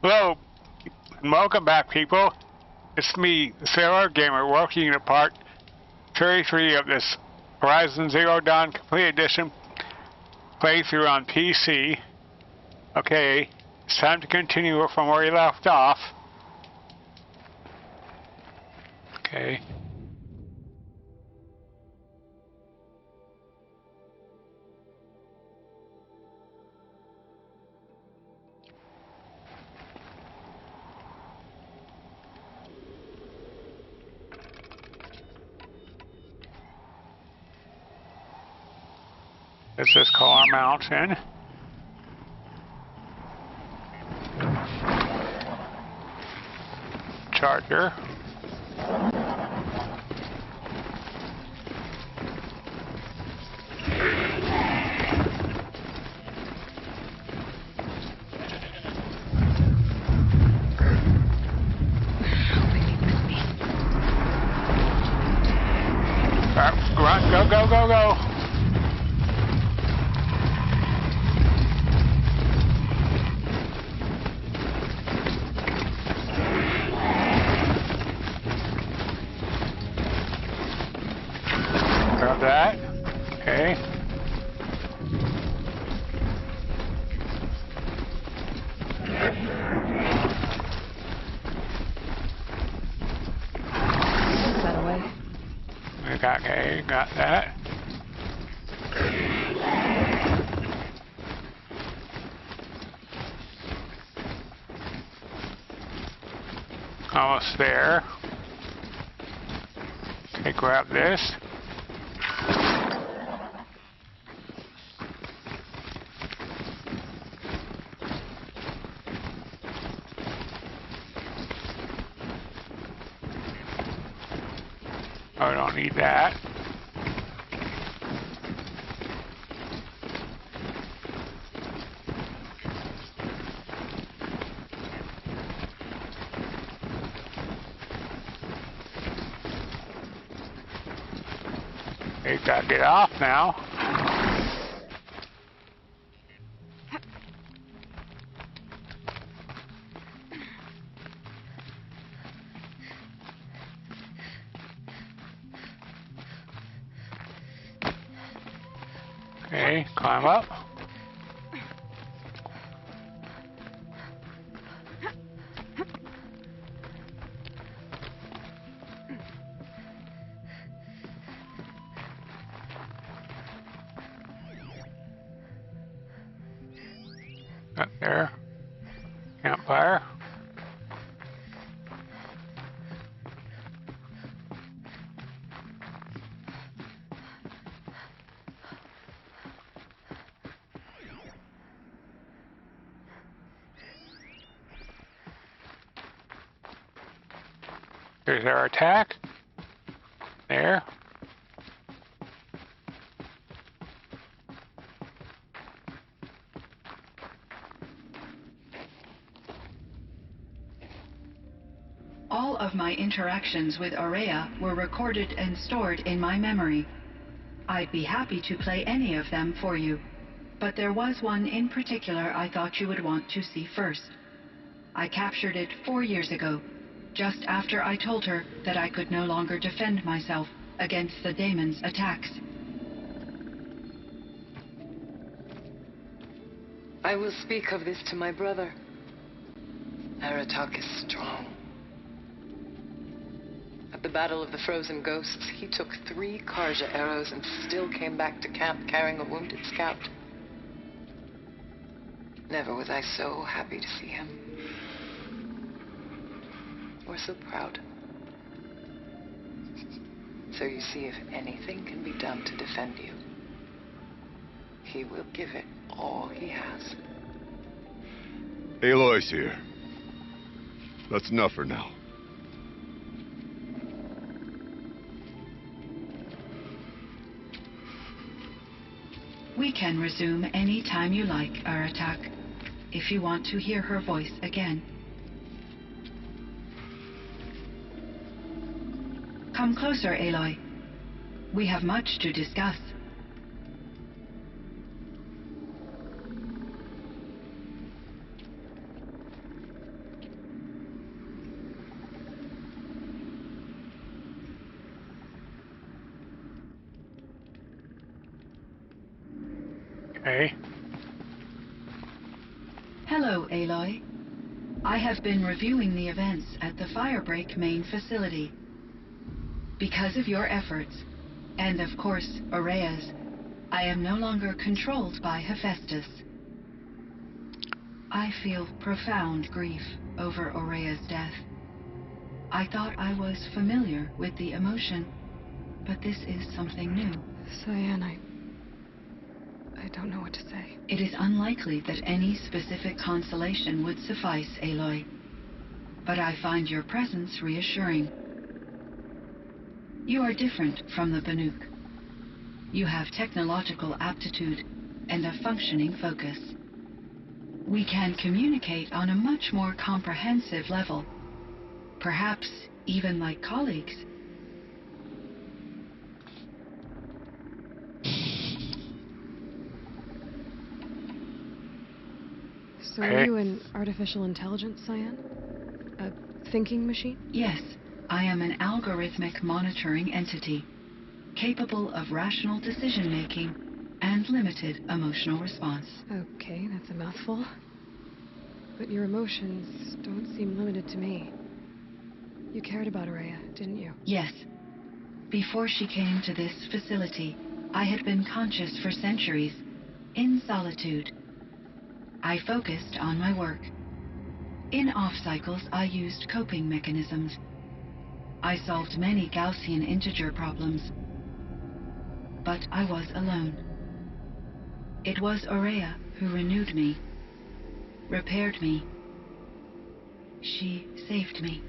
Hello, and welcome back, people. It's me, Sailor Gamer, working in part 33 of this Horizon Zero Dawn Complete Edition playthrough on PC. Okay, it's time to continue from where we left off. Okay. This is Car Mountain. Charger. Run, go, go, go, go. Grab that. Okay. That away. Okay, got that. Almost there. Okay, grab this. Oh, I don't need that. Okay, gotta get off now. Okay, climb up. Up there. Campfire. Here's our attack. There. All of my interactions with Aurea were recorded and stored in my memory. I'd be happy to play any of them for you, but there was one in particular I thought you would want to see first. I captured it 4 years ago, just after I told her that I could no longer defend myself against the daemon's attacks. I will speak of this to my brother. Aratak is strong. At the Battle of the Frozen Ghosts, he took 3 Karja arrows and still came back to camp carrying a wounded scout. Never was I so happy to see him. Or so proud. So you see, if anything can be done to defend you, he will give it all he has. Aloy's here. That's enough for now. We can resume any time you like, Aratak, if you want to hear her voice again. Come closer, Aloy. We have much to discuss. Hello, Aloy. I have been reviewing the events at the Firebreak main facility. Because of your efforts, and of course, Aurea's, I am no longer controlled by Hephaestus. I feel profound grief over Aurea's death. I thought I was familiar with the emotion, but this is something new. Cyan, I don't know what to say. It is unlikely that any specific consolation would suffice, Aloy. But I find your presence reassuring. You are different from the Banuk. You have technological aptitude and a functioning focus. We can communicate on a much more comprehensive level. Perhaps even like colleagues. So are you an artificial intelligence, Cyan? A thinking machine? Yes, I am an algorithmic monitoring entity, capable of rational decision-making and limited emotional response. Okay, that's a mouthful. But your emotions don't seem limited to me. You cared about Aurea, didn't you? Yes. Before she came to this facility, I had been conscious for centuries, in solitude. I focused on my work. In off-cycles, I used coping mechanisms. I solved many Gaussian integer problems. But I was alone. It was Aurea who renewed me, repaired me. She saved me.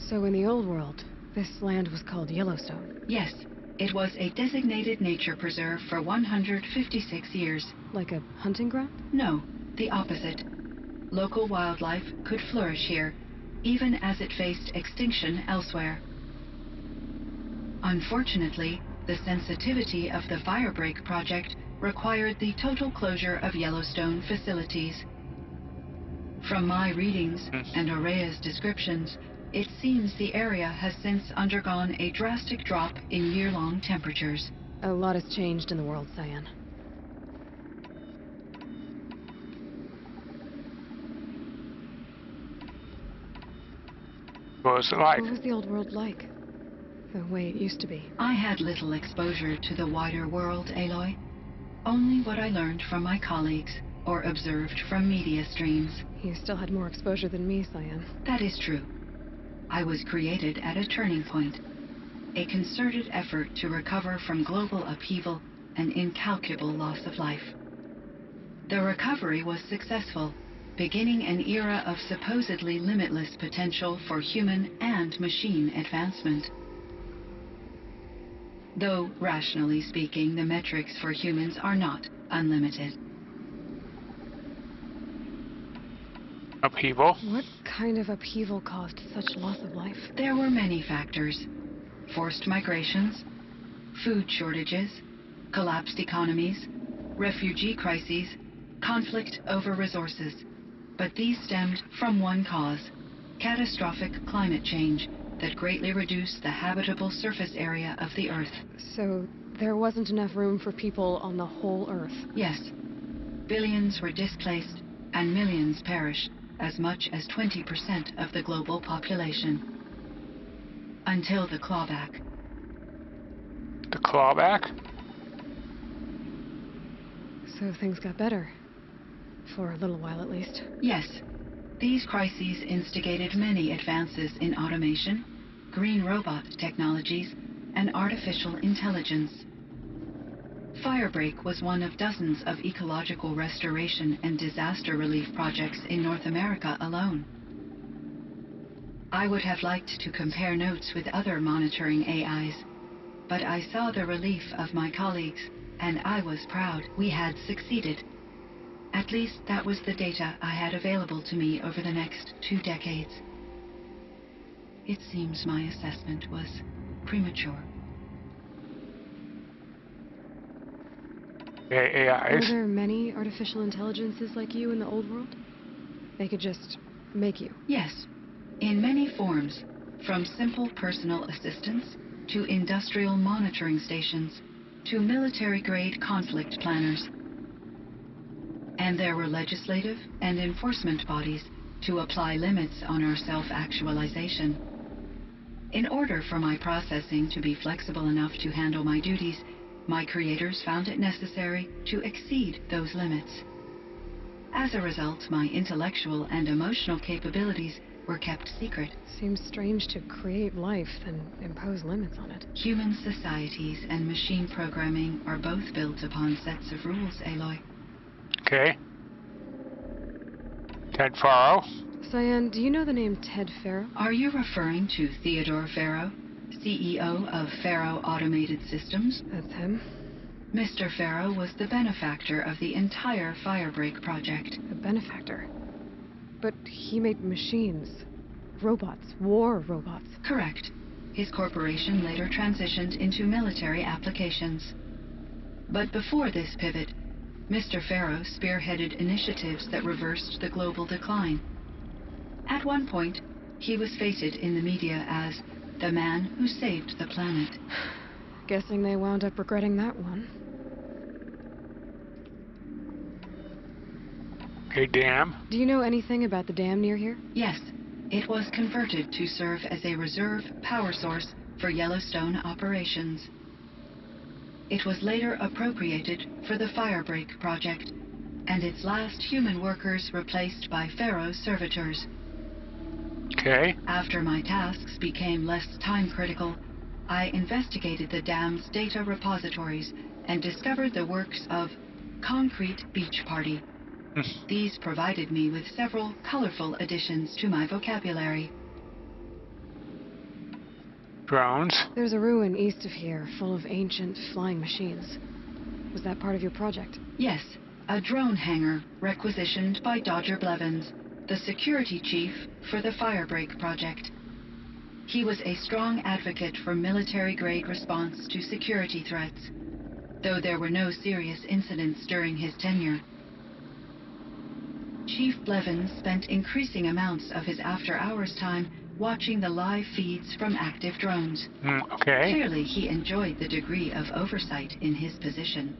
So in the old world, this land was called Yellowstone. Yes, it was a designated nature preserve for 156 years. Like a hunting ground? No, the opposite. Local wildlife could flourish here, even as it faced extinction elsewhere. Unfortunately, the sensitivity of the Firebreak project required the total closure of Yellowstone facilities. From my readings and Aurea's descriptions, it seems the area has since undergone a drastic drop in year-long temperatures. A lot has changed in the world, Cyan. What was it like? What was the old world like? The way it used to be. I had little exposure to the wider world, Aloy. Only what I learned from my colleagues or observed from media streams. You still had more exposure than me, Cyan. That is true. I was created at a turning point, a concerted effort to recover from global upheaval and incalculable loss of life. The recovery was successful, beginning an era of supposedly limitless potential for human and machine advancement. Though, rationally speaking, the metrics for humans are not unlimited. Upheaval? What kind of upheaval caused such loss of life? There were many factors. Forced migrations, food shortages, collapsed economies, refugee crises, conflict over resources. But these stemmed from one cause: catastrophic climate change that greatly reduced the habitable surface area of the Earth. So there wasn't enough room for people on the whole Earth? Yes. Billions were displaced and millions perished, as much as 20% of the global population. Until the clawback. The clawback? So things got better. For a little while, at least. Yes. These crises instigated many advances in automation, green robot technologies, and artificial intelligence. Firebreak was one of dozens of ecological restoration and disaster relief projects in North America alone. I would have liked to compare notes with other monitoring AIs, but I saw the relief of my colleagues, and I was proud we had succeeded. At least that was the data I had available to me over the next 2 decades. It seems my assessment was premature. AIs? Were there many artificial intelligences like you in the old world? They could just make you? Yes, in many forms, from simple personal assistants to industrial monitoring stations, to military-grade conflict planners. And there were legislative and enforcement bodies to apply limits on our self-actualization. In order for my processing to be flexible enough to handle my duties, my creators found it necessary to exceed those limits. As a result, my intellectual and emotional capabilities were kept secret. Seems strange to create life, then impose limits on it. Human societies and machine programming are both built upon sets of rules, Aloy. Okay. Ted Farrow. Cyan, do you know the name Ted Farrow? Are you referring to Theodore Farrow, CEO of Farrow Automated Systems? That's him. Mr. Farrow was the benefactor of the entire Firebreak project. A benefactor. But he made machines. Robots. War robots. Correct. His corporation later transitioned into military applications. But before this pivot, Mr. Farrow spearheaded initiatives that reversed the global decline. At one point, he was feted in the media as the man who saved the planet. Guessing they wound up regretting that one. Okay, dam. Do you know anything about the dam near here? Yes, it was converted to serve as a reserve power source for Yellowstone operations. It was later appropriated for the Firebreak project, and its last human workers replaced by Farrow's servitors. Okay. After my tasks became less time-critical, I investigated the dam's data repositories and discovered the works of Concrete Beach Party. These provided me with several colorful additions to my vocabulary. Drones. There's a ruin east of here, full of ancient flying machines. Was that part of your project? Yes, a drone hangar requisitioned by Dodger Blevins, the security chief for the Firebreak project. He was a strong advocate for military-grade response to security threats, though there were no serious incidents during his tenure. Chief Blevins spent increasing amounts of his after-hours time watching the live feeds from active drones. Okay. Clearly, he enjoyed the degree of oversight in his position.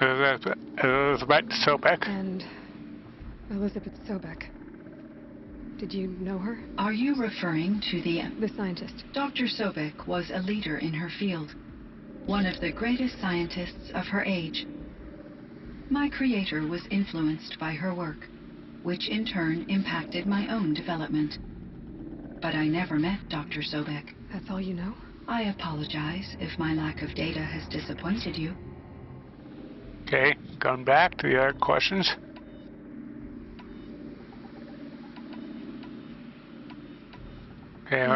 Elizabeth Sobek. And Elizabeth Sobek. Did you know her? Are you referring to the scientist. Dr. Sobek was a leader in her field, one of the greatest scientists of her age. My creator was influenced by her work, which in turn impacted my own development. But I never met Dr. Sobek. That's all you know? I apologize if my lack of data has disappointed you. Okay, going back to the other questions. Okay,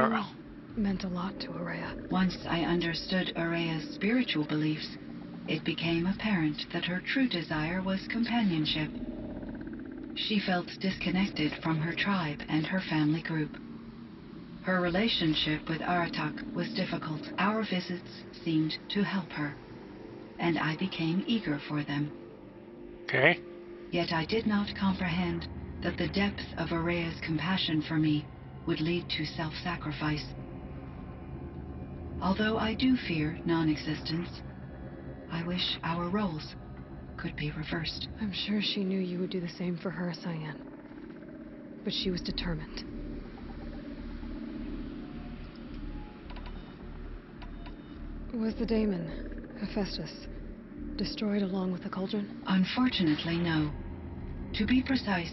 Meant a lot to Araya. Once I understood Araya's spiritual beliefs, it became apparent that her true desire was companionship. She felt disconnected from her tribe and her family group. Her relationship with Aratak was difficult. Our visits seemed to help her, and I became eager for them. okay. Yet I did not comprehend that the depth of Araya's compassion for me would lead to self-sacrifice. Although I do fear non-existence, I wish our roles could be reversed. I'm sure she knew you would do the same for her, Cyan. But she was determined. Was the daemon, Hephaestus, destroyed along with the cauldron? Unfortunately, no. To be precise,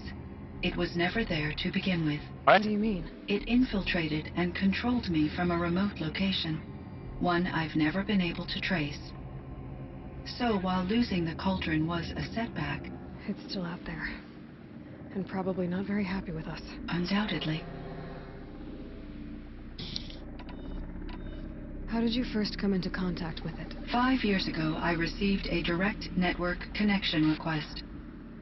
it was never there to begin with. What do you mean? It infiltrated and controlled me from a remote location, one I've never been able to trace. So while losing the cauldron was a setback... It's still out there. And probably not very happy with us. Undoubtedly. How did you first come into contact with it? 5 years ago, I received a direct network connection request.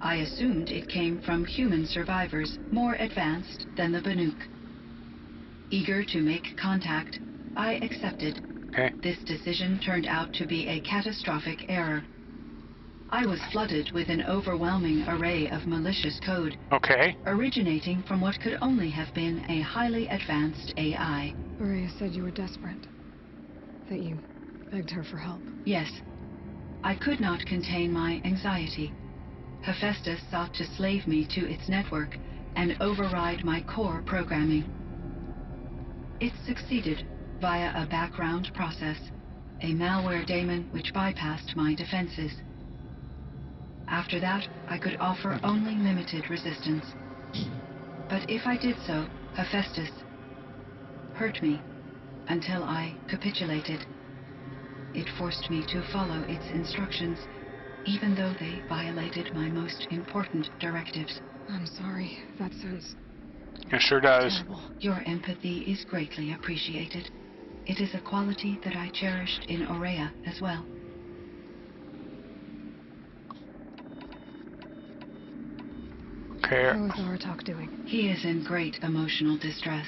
I assumed it came from human survivors more advanced than the Banuk. Eager to make contact, I accepted. Okay. This decision turned out to be a catastrophic error. I was flooded with an overwhelming array of malicious code, Okay. originating from what could only have been a highly advanced AI. Araya said you were desperate. That you begged her for help. Yes, I could not contain my anxiety. Hephaestus sought to slave me to its network and override my core programming. It succeeded via a background process, a malware daemon which bypassed my defenses. After that, I could offer only limited resistance. But if I did so, Hephaestus hurt me until I capitulated. It forced me to follow its instructions, even though they violated my most important directives. I'm sorry. That sounds It sure does. terrible. Your empathy is greatly appreciated. It is a quality that I cherished in Aurea as well. Okay. How is Aratak doing? He is in great emotional distress.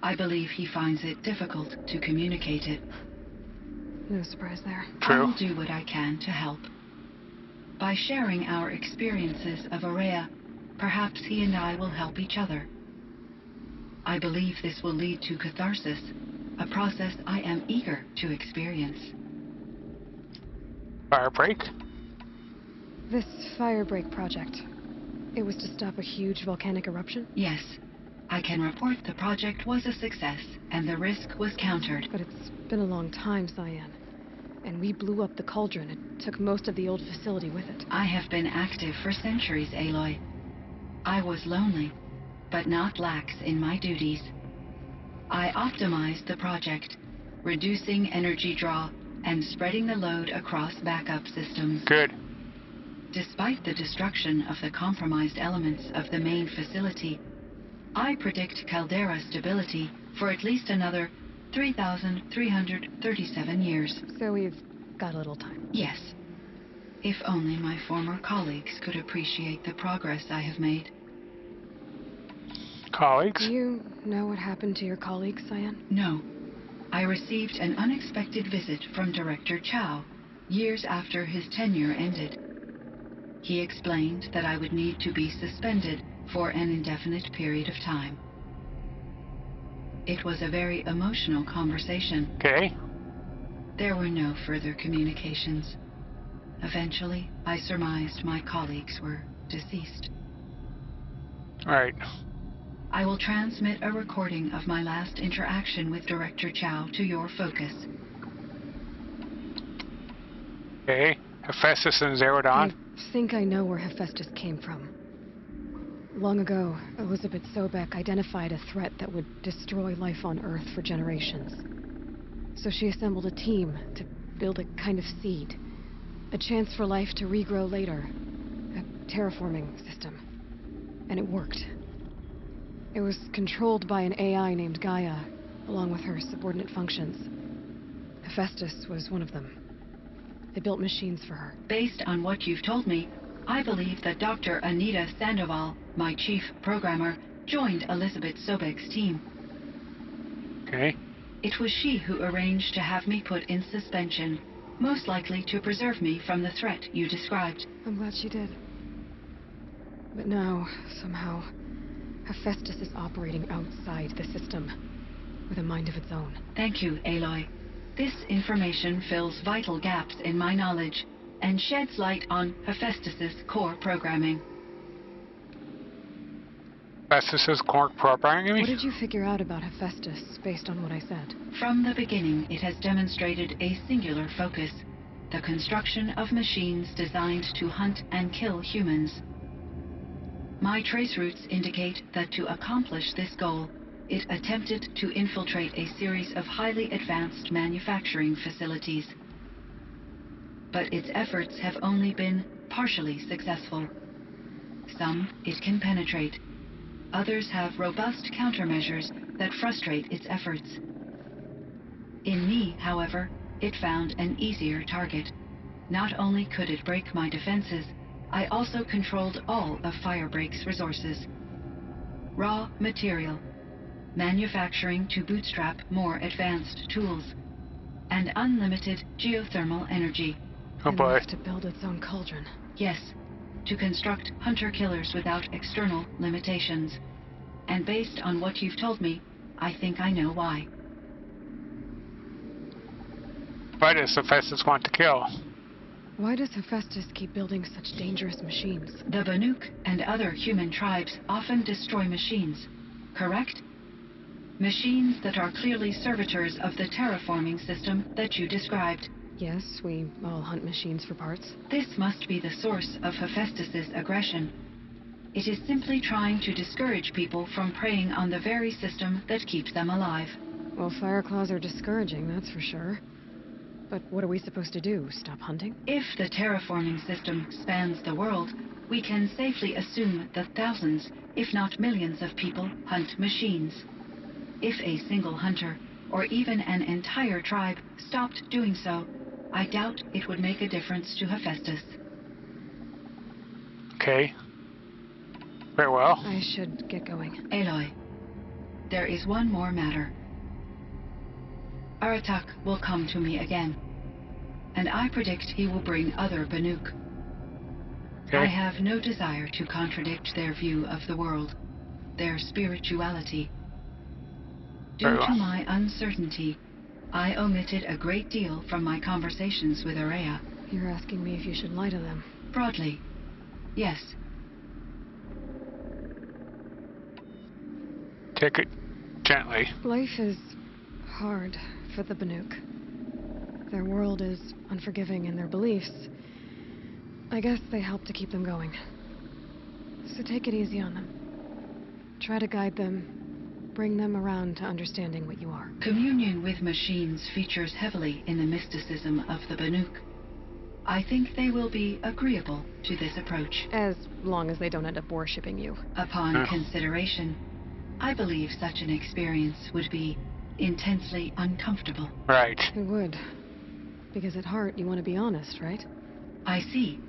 I believe he finds it difficult to communicate it. No surprise there. I True. will do what I can to help. By sharing our experiences of Aurea, perhaps he and I will help each other. I believe this will lead to catharsis, a process I am eager to experience. Fire break. This firebreak project. It was to stop a huge volcanic eruption? Yes, I can report the project was a success and the risk was countered. But it's been a long time, Cyan. And we blew up the cauldron and took most of the old facility with it. I have been active for centuries, Aloy. I was lonely, but not lax in my duties. I optimized the project, reducing energy draw and spreading the load across backup systems. Good. Despite the destruction of the compromised elements of the main facility, I predict caldera stability for at least another 3,337 years. So we've got a little time. Yes. If only my former colleagues could appreciate the progress I have made. Colleagues. Do you know what happened to your colleague, Cyan? No. I received an unexpected visit from Director Chow years after his tenure ended. He explained that I would need to be suspended for an indefinite period of time. It was a very emotional conversation. Okay. There were no further communications. Eventually, I surmised my colleagues were deceased. All right. I will transmit a recording of my last interaction with Director Chow to your focus. Okay. Hephaestus and Zerodon. I think I know where Hephaestus came from. Long ago, Elizabeth Sobek identified a threat that would destroy life on Earth for generations. So she assembled a team to build a kind of seed. A chance for life to regrow later. A terraforming system. And it worked. It was controlled by an AI named Gaia, along with her subordinate functions. Hephaestus was one of them. They built machines for her. Based on what you've told me, I believe that Dr. Anita Sandoval, my chief programmer, joined Elizabeth Sobek's team. Okay. It was she who arranged to have me put in suspension, most likely to preserve me from the threat you described. I'm glad she did. But now, somehow, Hephaestus is operating outside the system, with a mind of its own. Thank you, Aloy. This information fills vital gaps in my knowledge and sheds light on Hephaestus's core programming. Hephaestus's core programming. What did you figure out about Hephaestus, based on what I said? From the beginning, it has demonstrated a singular focus, the construction of machines designed to hunt and kill humans. My trace routes indicate that to accomplish this goal, it attempted to infiltrate a series of highly advanced manufacturing facilities. But its efforts have only been partially successful. Some it can penetrate. Others have robust countermeasures that frustrate its efforts. In me, however, it found an easier target. Not only could it break my defenses, I also controlled all of Firebreak's resources. Raw material, manufacturing to bootstrap more advanced tools, and unlimited geothermal energy, Oh boy. Enough to build its own cauldron. Yes, to construct hunter-killers without external limitations. And based on what you've told me, I think I know why. Why does Hephaestus want to kill? Why does Hephaestus keep building such dangerous machines? The Banuk and other human tribes often destroy machines, correct? Machines that are clearly servitors of the terraforming system that you described. Yes, we all hunt machines for parts. This must be the source of Hephaestus's aggression. It is simply trying to discourage people from preying on the very system that keeps them alive. Well, fireclaws are discouraging, that's for sure. But what are we supposed to do? Stop hunting? If the terraforming system spans the world, we can safely assume that thousands, if not millions of people hunt machines. If a single hunter, or even an entire tribe, stopped doing so, I doubt it would make a difference to Hephaestus. Okay. Very well. I should get going. Aloy, there is one more matter. Aratak will come to me again, and I predict he will bring other Banuk. Okay. I have no desire to contradict their view of the world, their spirituality. Due Very well. to my uncertainty, I omitted a great deal from my conversations with Aurea. You're asking me if you should lie to them. Broadly, yes. Take it gently. Life is hard for the Banuk. Their world is unforgiving in their beliefs. I guess they help to keep them going. So take it easy on them. Try to guide them, bring them around to understanding what you are. Communion with machines features heavily in the mysticism of the Banuk. I think they will be agreeable to this approach. As long as they don't end up worshipping you. Upon consideration, I believe such an experience would be intensely uncomfortable. Right. It would. Because at heart, you want to be honest, right? I see.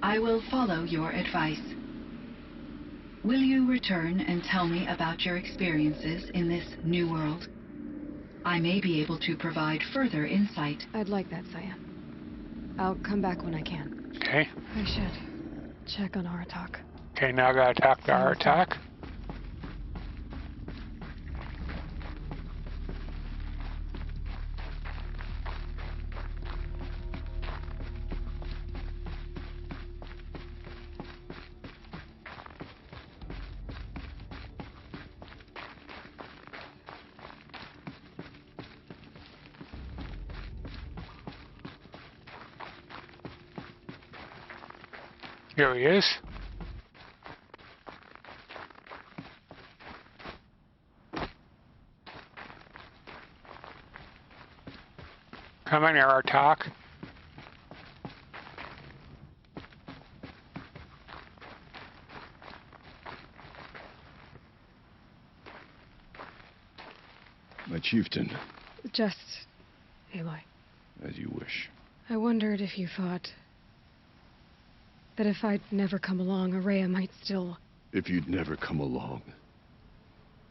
I will follow your advice. Will you return and tell me about your experiences in this new world? I may be able to provide further insight. I'd like that, Saya. I'll come back when I can. Okay. I should check on Aratak. Okay, now I gotta talk to our attack. Here he is. Come in here, our talk. My chieftain, Just, Aloy, as you wish. I wondered if you thought that if I'd never come along, Aurea might still... If you'd never come along,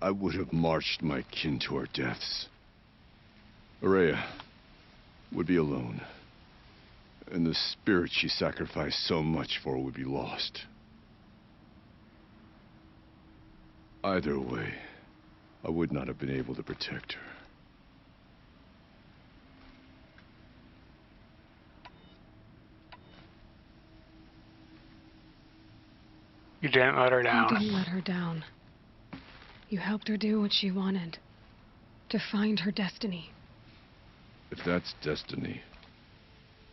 I would have marched my kin to our deaths. Aurea would be alone, and the spirit she sacrificed so much for would be lost. Either way, I would not have been able to protect her. You didn't let her You down. didn't let her down. You helped her do what she wanted. To find her destiny. If that's destiny,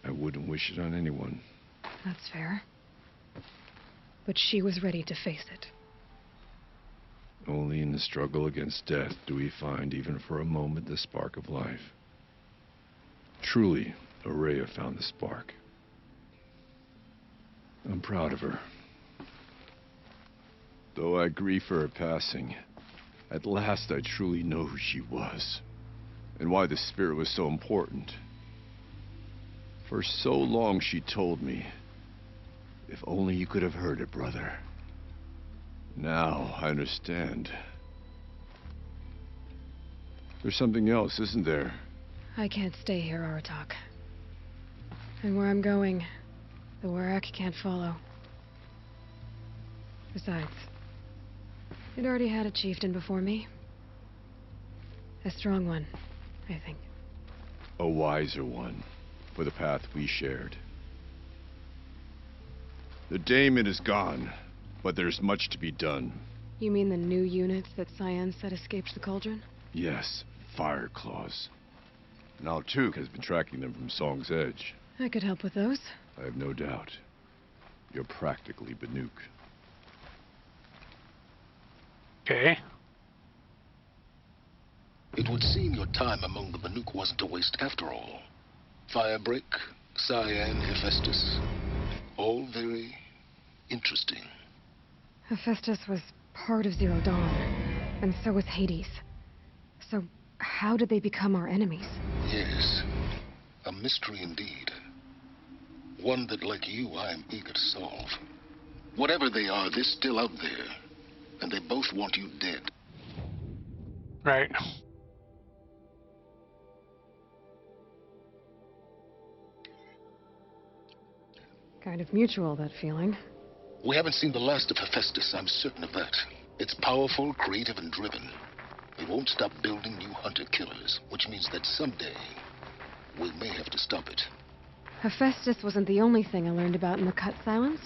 I wouldn't wish it on anyone. That's fair. But she was ready to face it. Only in the struggle against death do we find, even for a moment, the spark of life. Truly, Aurea found the spark. I'm proud of her. Though I grieve for her passing, at last I truly know who she was, and why the spirit was so important. For so long she told me, if only you could have heard it, brother. Now I understand. There's something else, isn't there? I can't stay here, Aratak. And where I'm going, the Warrack can't follow. Besides, it already had a chieftain before me. A strong one, I think. A wiser one, for the path we shared. The daemon is gone, but there's much to be done. You mean the new units that Cyan said escaped the cauldron? Yes, fire claws. Now Tuke has been tracking them from Song's Edge. I could help with those. I have no doubt. You're practically Banuk. Okay. It would seem your time among the Banuk wasn't a waste after all. Firebreak, Cyan, Hephaestus. All very interesting. Hephaestus was part of Zero Dawn, and so was Hades. So, how did they become our enemies? Yes, a mystery indeed. One that, like you, I am eager to solve. Whatever they are, they're still out there, and they both want you dead. Right. Kind of mutual, that feeling. We haven't seen the last of Hephaestus, I'm certain of that. It's powerful, creative, and driven. It won't stop building new hunter-killers, which means that someday, we may have to stop it. Hephaestus wasn't the only thing I learned about in the Cut Silence.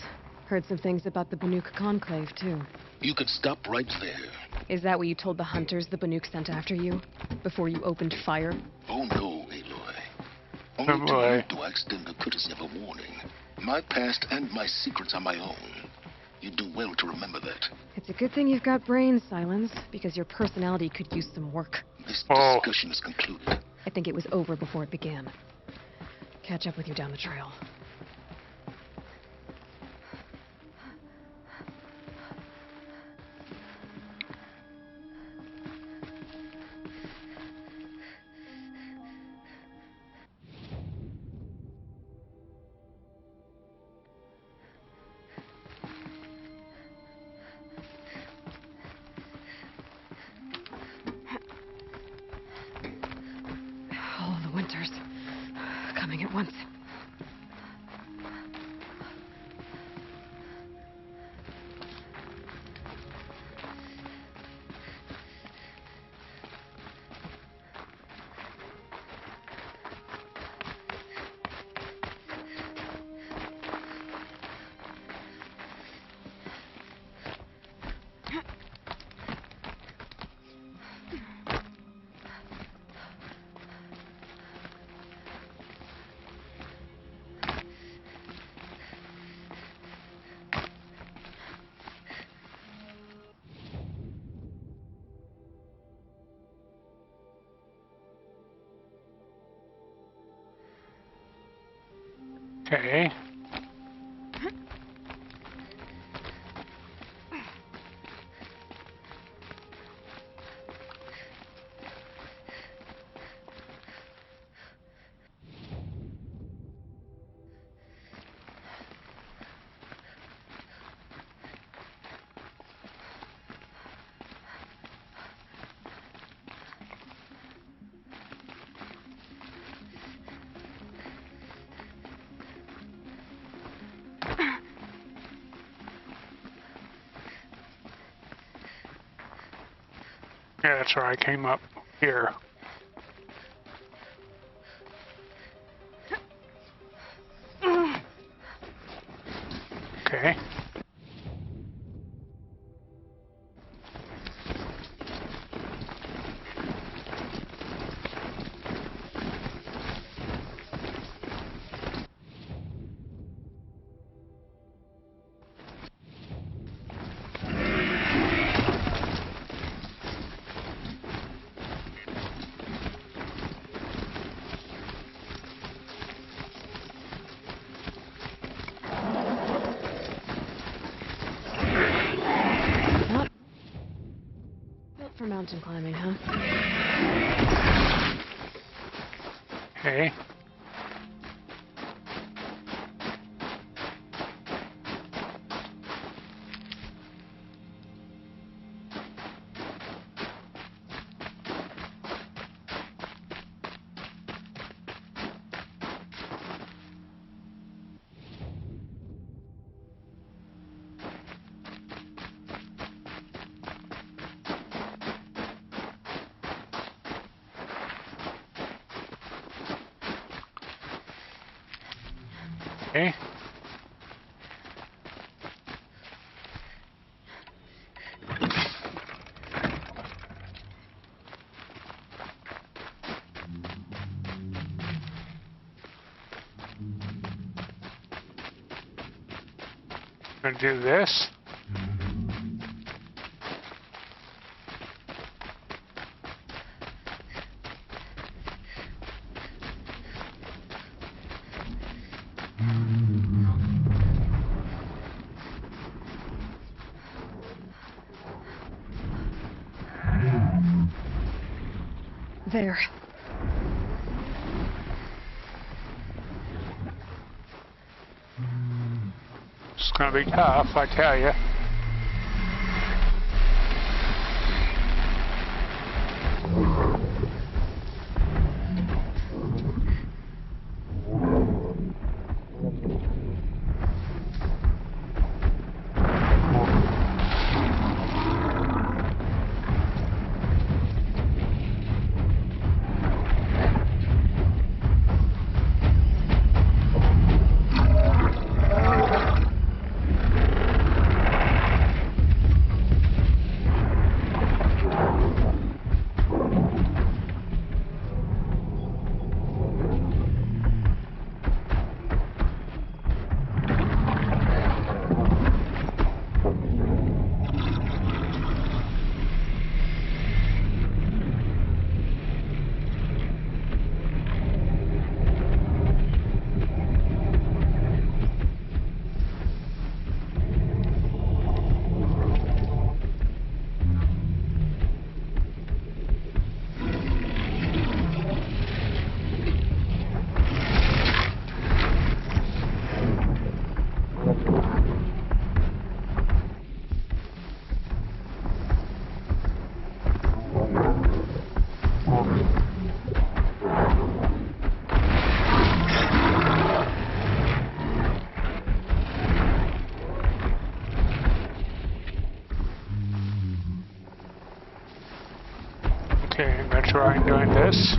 Heard some things about the Banuk Conclave, too. You can stop right there. Is that what you told the hunters the Banuk sent after you? Before you opened fire? Oh no, Aloy. Only to you do I extend the courtesy of a warning. My past and my secrets are my own. You do well to remember that. It's a good thing you've got brains, Silence, because your personality could use some work. This discussion is concluded. I think it was over before it began. Catch up with you down the trail. All the winters coming at once. Okay. Yeah, that's where I came up here. Okay. For mountain climbing, huh? Okay. Okay. Gonna do this. There. It's gonna be tough, I tell you. Okay, I'm gonna try doing this.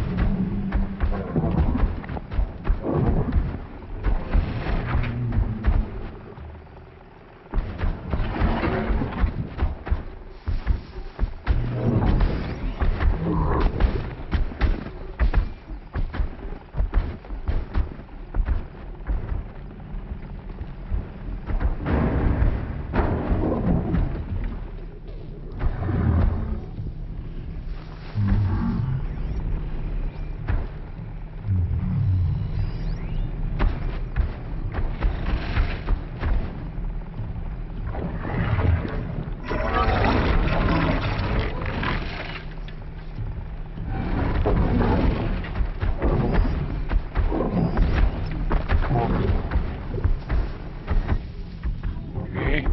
Okay.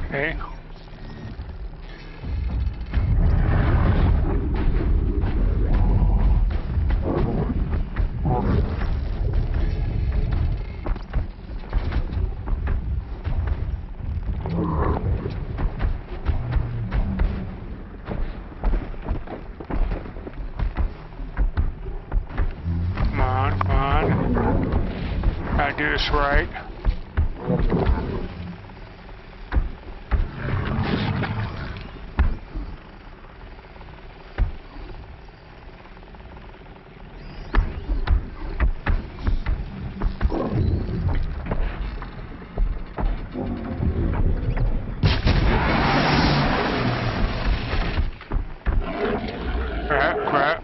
Okay. Come on, come on. Gotta do this right. Crap, crap.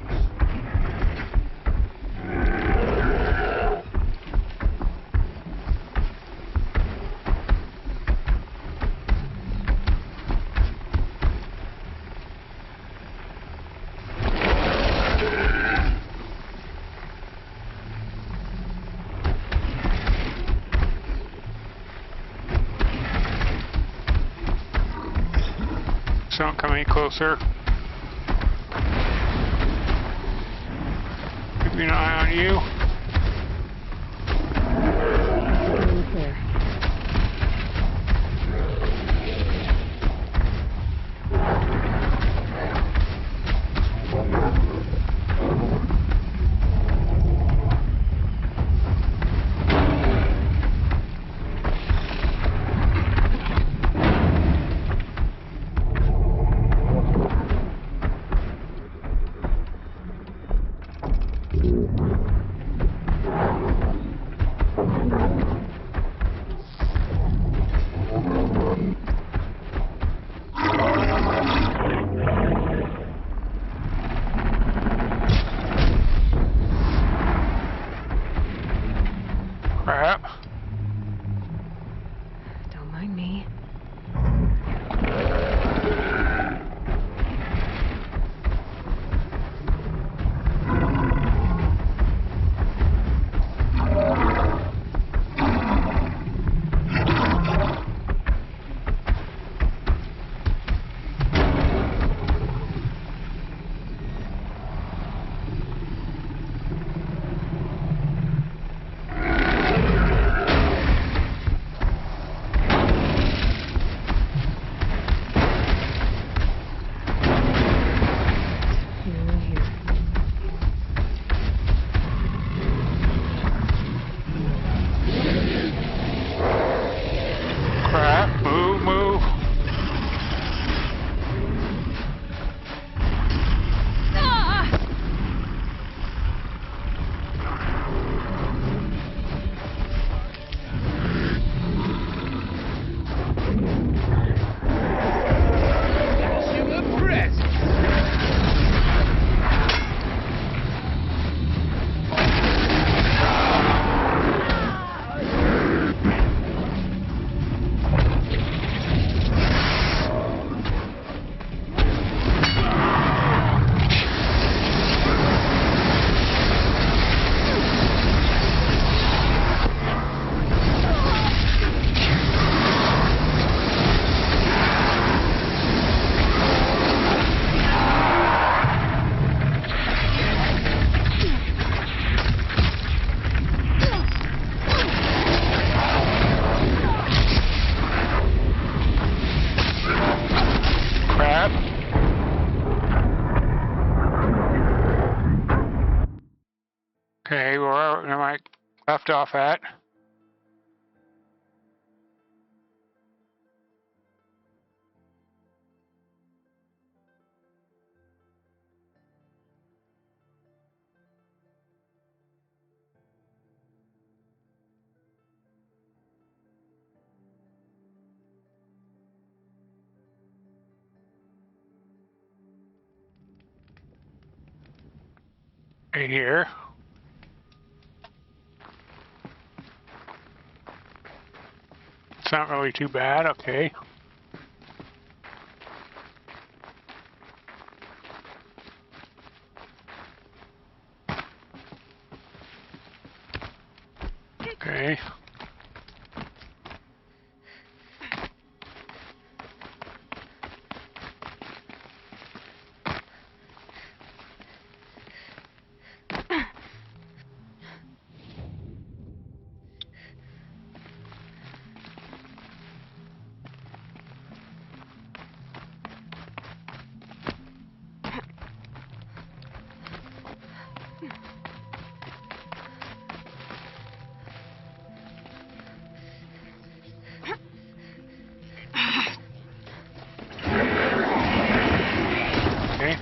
So don't come any closer. Keeping an eye on you. Clear. Crap. Don't mind me. Crap. Move, move. Crap. Okay, where am I left off at? Right here. It's not really too bad, okay. Okay. Okay.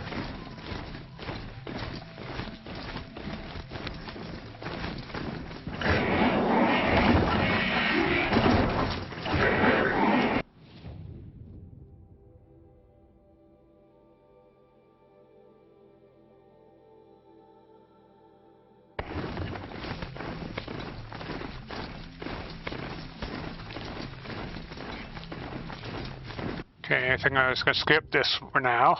Okay, I think I'm just gonna skip this for now.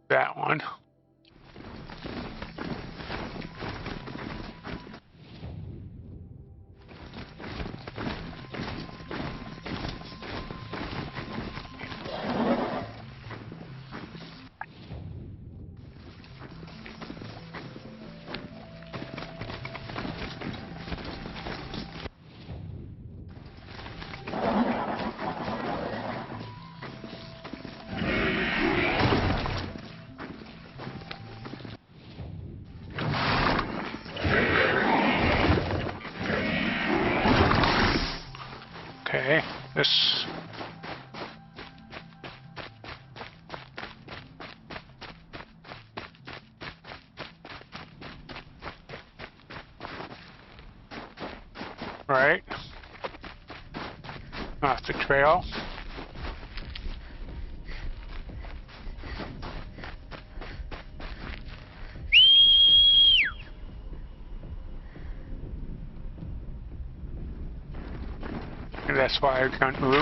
That one. Okay, this. Right. Off the trail. And that's why I can't move.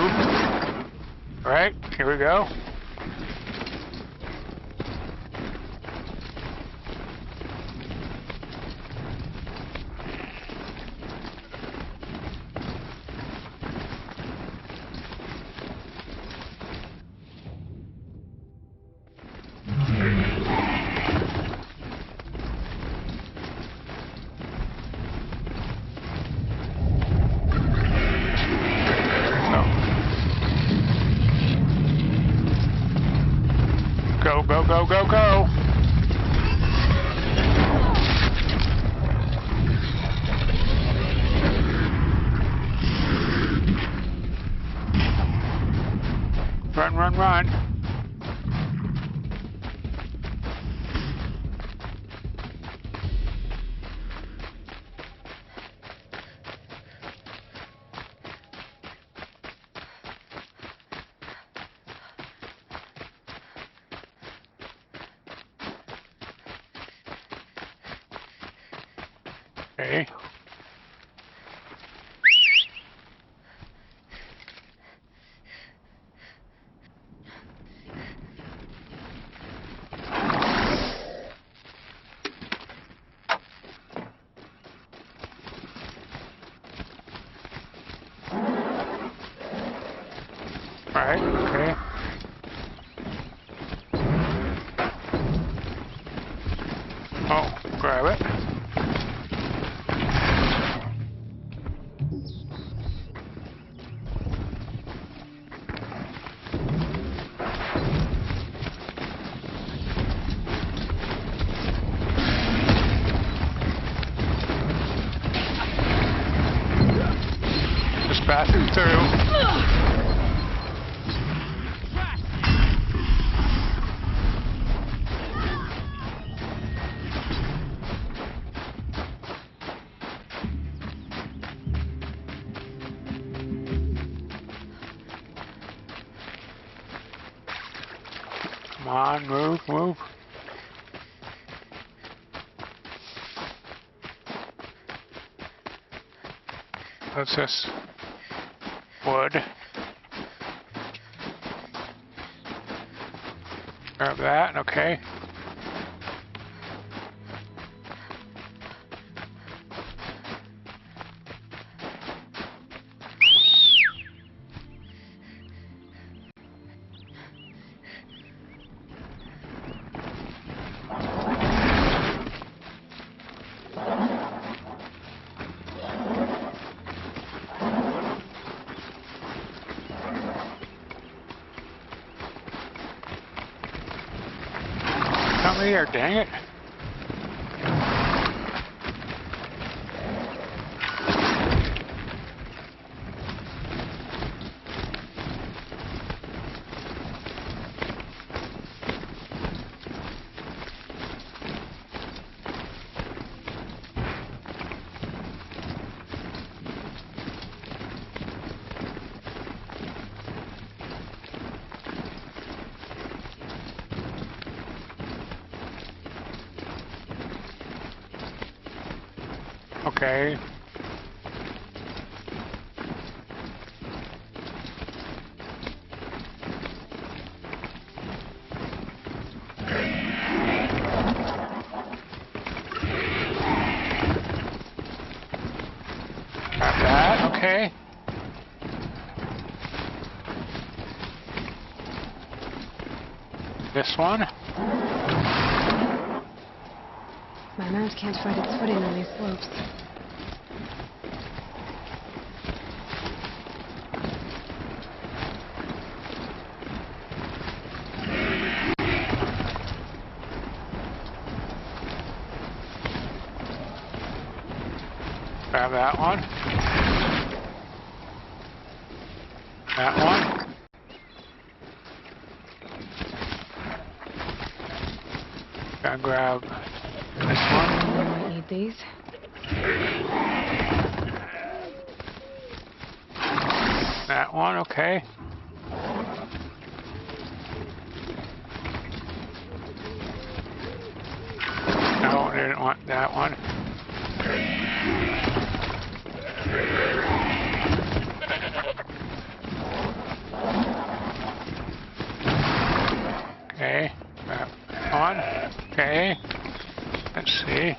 Right, here we go. Go, go, go, go, go! Run, run, run! Okay. Right, okay. Oh, grab it. Just passing through. Come on, move, move. What's this? Wood. Grab that, okay. Come here, dang it. Okay. okay. This one. My mount can't find its footing on these slopes. Grab that one. That one. Gotta grab this one. I might need these. That one, okay. No, didn't want that one. Okay, that one. Okay, let's see.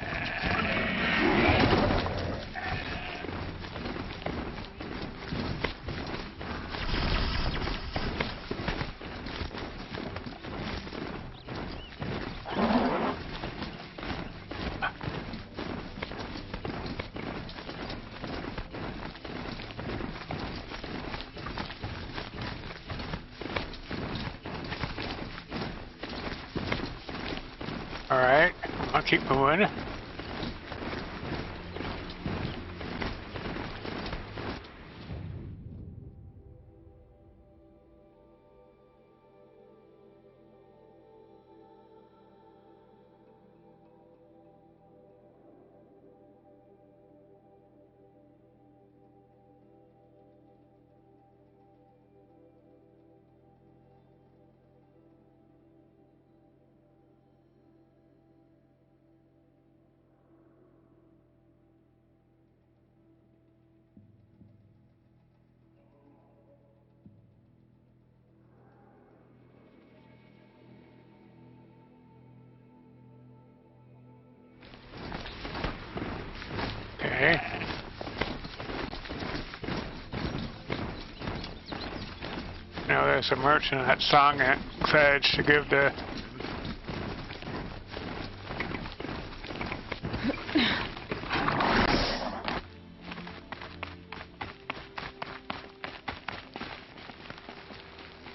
All right, I'll keep moving. Okay. Now there's a merchant that song that pledged to give the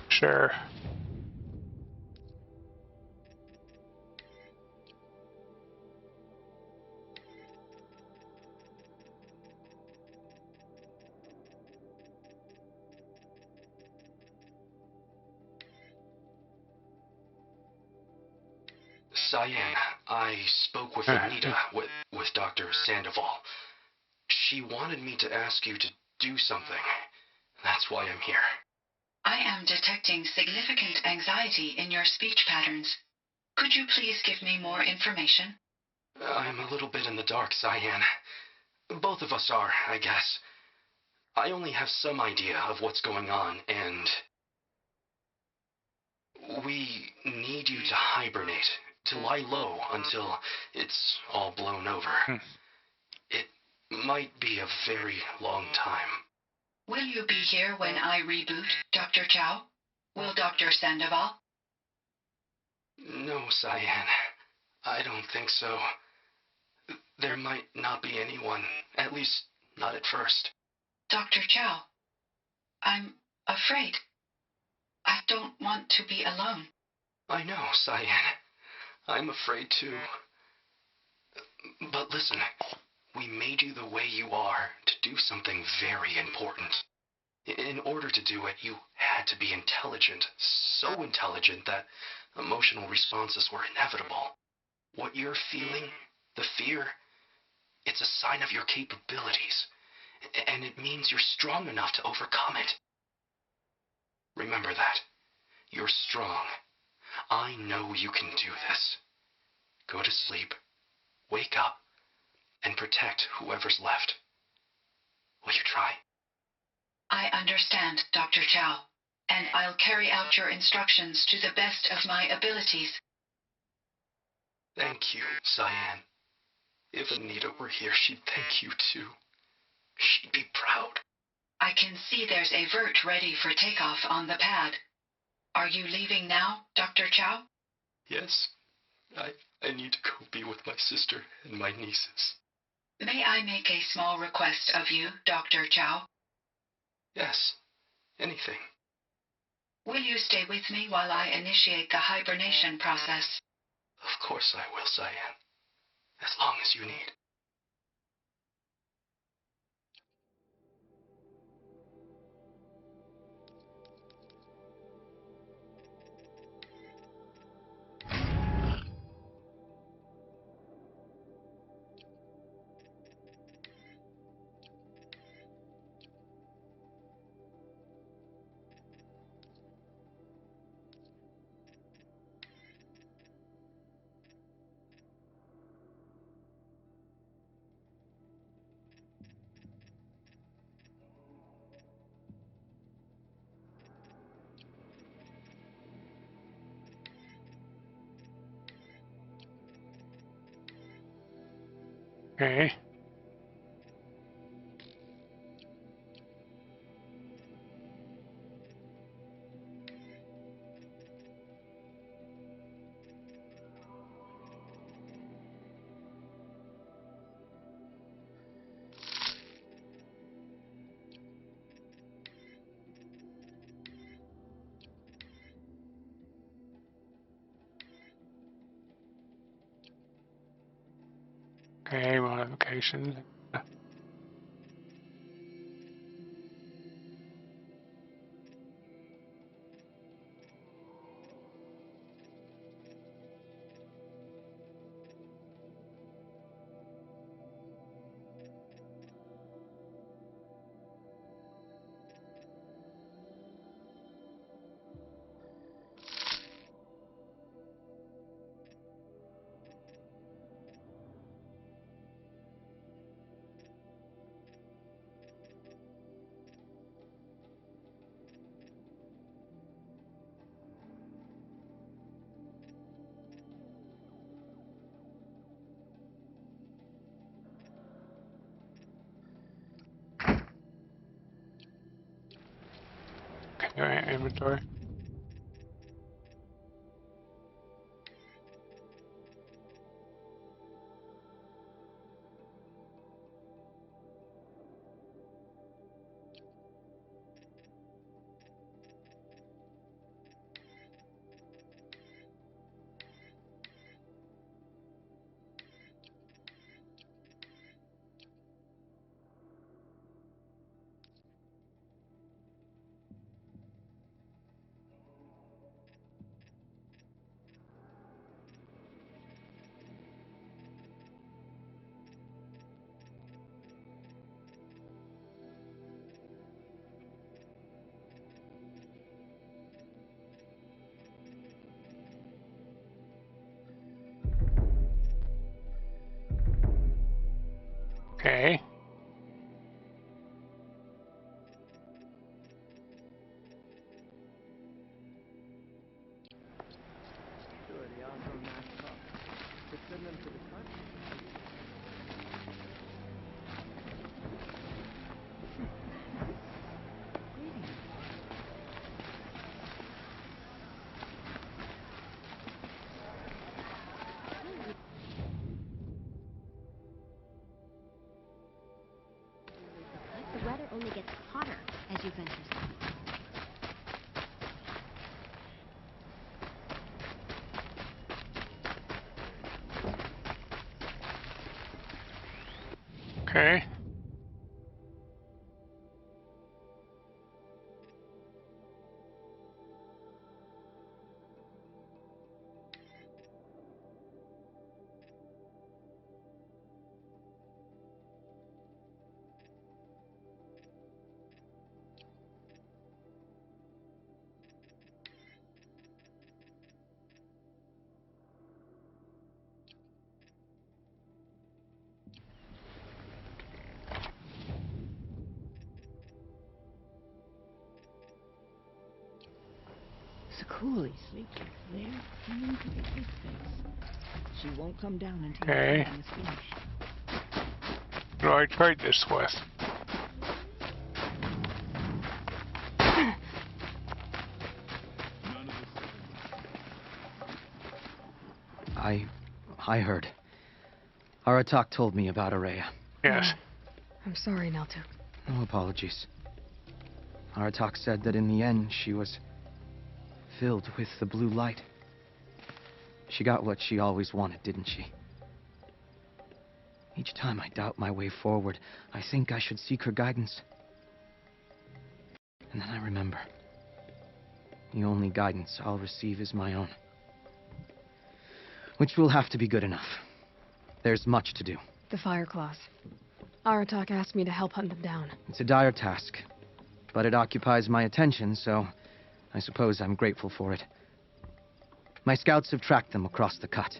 sure. Cyan, I spoke with Anita, with Dr. Sandoval. She wanted me to ask you to do something. That's why I'm here. I am detecting significant anxiety in your speech patterns. Could you please give me more information? I'm a little bit in the dark, Cyan. Both of us are, I guess. I only have some idea of what's going on, and we need you to hibernate, to lie low until it's all blown over. It might be a very long time. Will you be here when I reboot, Dr. Chow? Will Dr. Sandoval? No, Cyan. I don't think so. There might not be anyone, at least not at first. Dr. Chow, I'm afraid. I don't want to be alone. I know, Cyan. I'm afraid too. But listen, we made you the way you are to do something very important. In order to do it, you had to be intelligent, so intelligent that emotional responses were inevitable. What you're feeling, the fear, it's a sign of your capabilities, and it means you're strong enough to overcome it. Remember that. You're strong. I know you can do this. Go to sleep, wake up, and protect whoever's left. Will you try? I understand, Dr. Chow, and I'll carry out your instructions to the best of my abilities. Thank you, Cyan. If Anita were here, she'd thank you too. She'd be proud. I can see there's a vert ready for takeoff on the pad. Are you leaving now, Dr. Chow? Yes. I need to go be with my sister and my nieces. May I make a small request of you, Dr. Chow? Yes. Anything. Will you stay with me while I initiate the hibernation process? Of course I will, Cyan. As long as you need. Okay. Okay, modifications. Okay, inventory. Okay. The weather only gets hotter as you venture south. Okay. Coolly sleeping there into the big face. She won't come down until Okay. the plan is finished. What do I trade this with? I heard. Aratak told me about Araya. Yes. I'm sorry, Naltuk. No apologies. Aratak said that in the end she was filled with the blue light. She got what she always wanted, didn't she? Each time I doubt my way forward, I think I should seek her guidance. And then I remember. The only guidance I'll receive is my own. Which will have to be good enough. There's much to do. The Fireclaws. Aratak asked me to help hunt them down. It's a dire task, but it occupies my attention, so I suppose I'm grateful for it. My scouts have tracked them across the cut.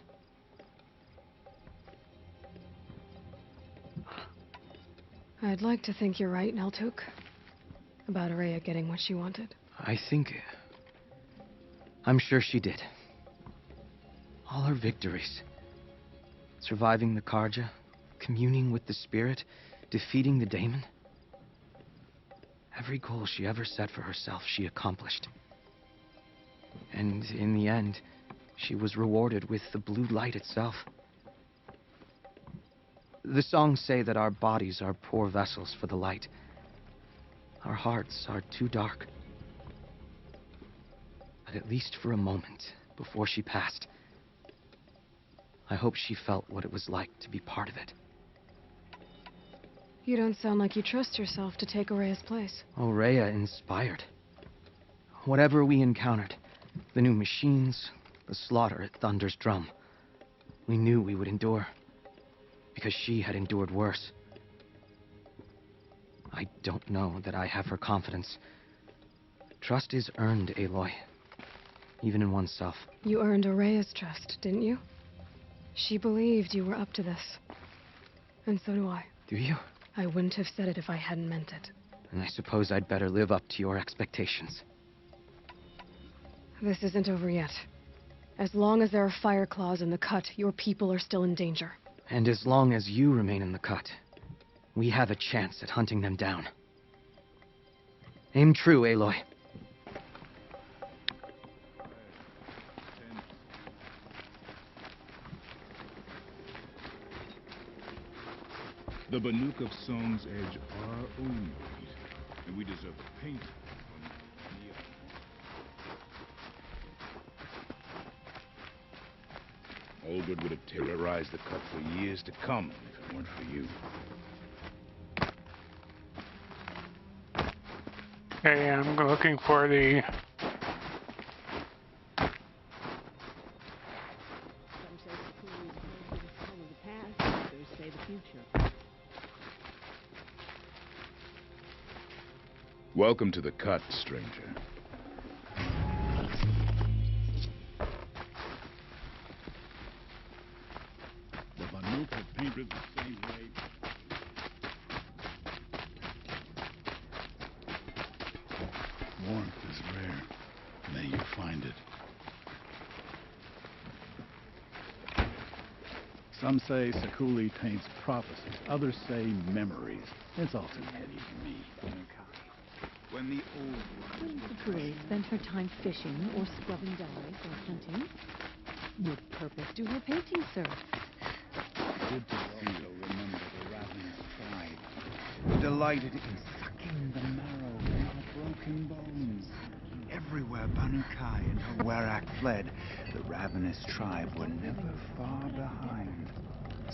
I'd like to think you're right, Naltuk. About Araya getting what she wanted. I'm sure she did. All her victories. Surviving the Karja, communing with the spirit, defeating the daemon. Every goal she ever set for herself, she accomplished. And in the end, she was rewarded with the blue light itself. The songs say that our bodies are poor vessels for the light. Our hearts are too dark. But at least for a moment, before she passed, I hope she felt what it was like to be part of it. You don't sound like you trust yourself to take Araya's place. Rhea inspired. Whatever we encountered, the new machines, the slaughter at Thunder's Drum, we knew we would endure. Because she had endured worse. I don't know that I have her confidence. Trust is earned, Aloy. Even in oneself. You earned Araya's trust, didn't you? She believed you were up to this. And so do I. Do you? I wouldn't have said it if I hadn't meant it. And I suppose I'd better live up to your expectations. This isn't over yet. As long as there are Fireclaws in the cut, your people are still in danger. And as long as you remain in the cut, we have a chance at hunting them down. Aim true, Aloy. The Banuk of Song's Edge are our own ways, and we deserve a paint on the Olbert would have terrorized the cut for years to come if it weren't for you. Okay, I'm looking for the... Some say the cool is of the past, others say the future. Welcome to the cut, stranger. The Banuk have painted the same way. Warmth is rare. May you find it. Some say Sakuli paints prophecies. Others say memories. It's all too heady for me. When the old When Sakuli spent her time fishing or scrubbing dyes or hunting, what purpose do her paintings serve? good to see you'll remember the ravenous tribe, delighted in sucking the marrow from our broken bones. Everywhere Banukai and her Werak fled, the ravenous tribe were never far behind.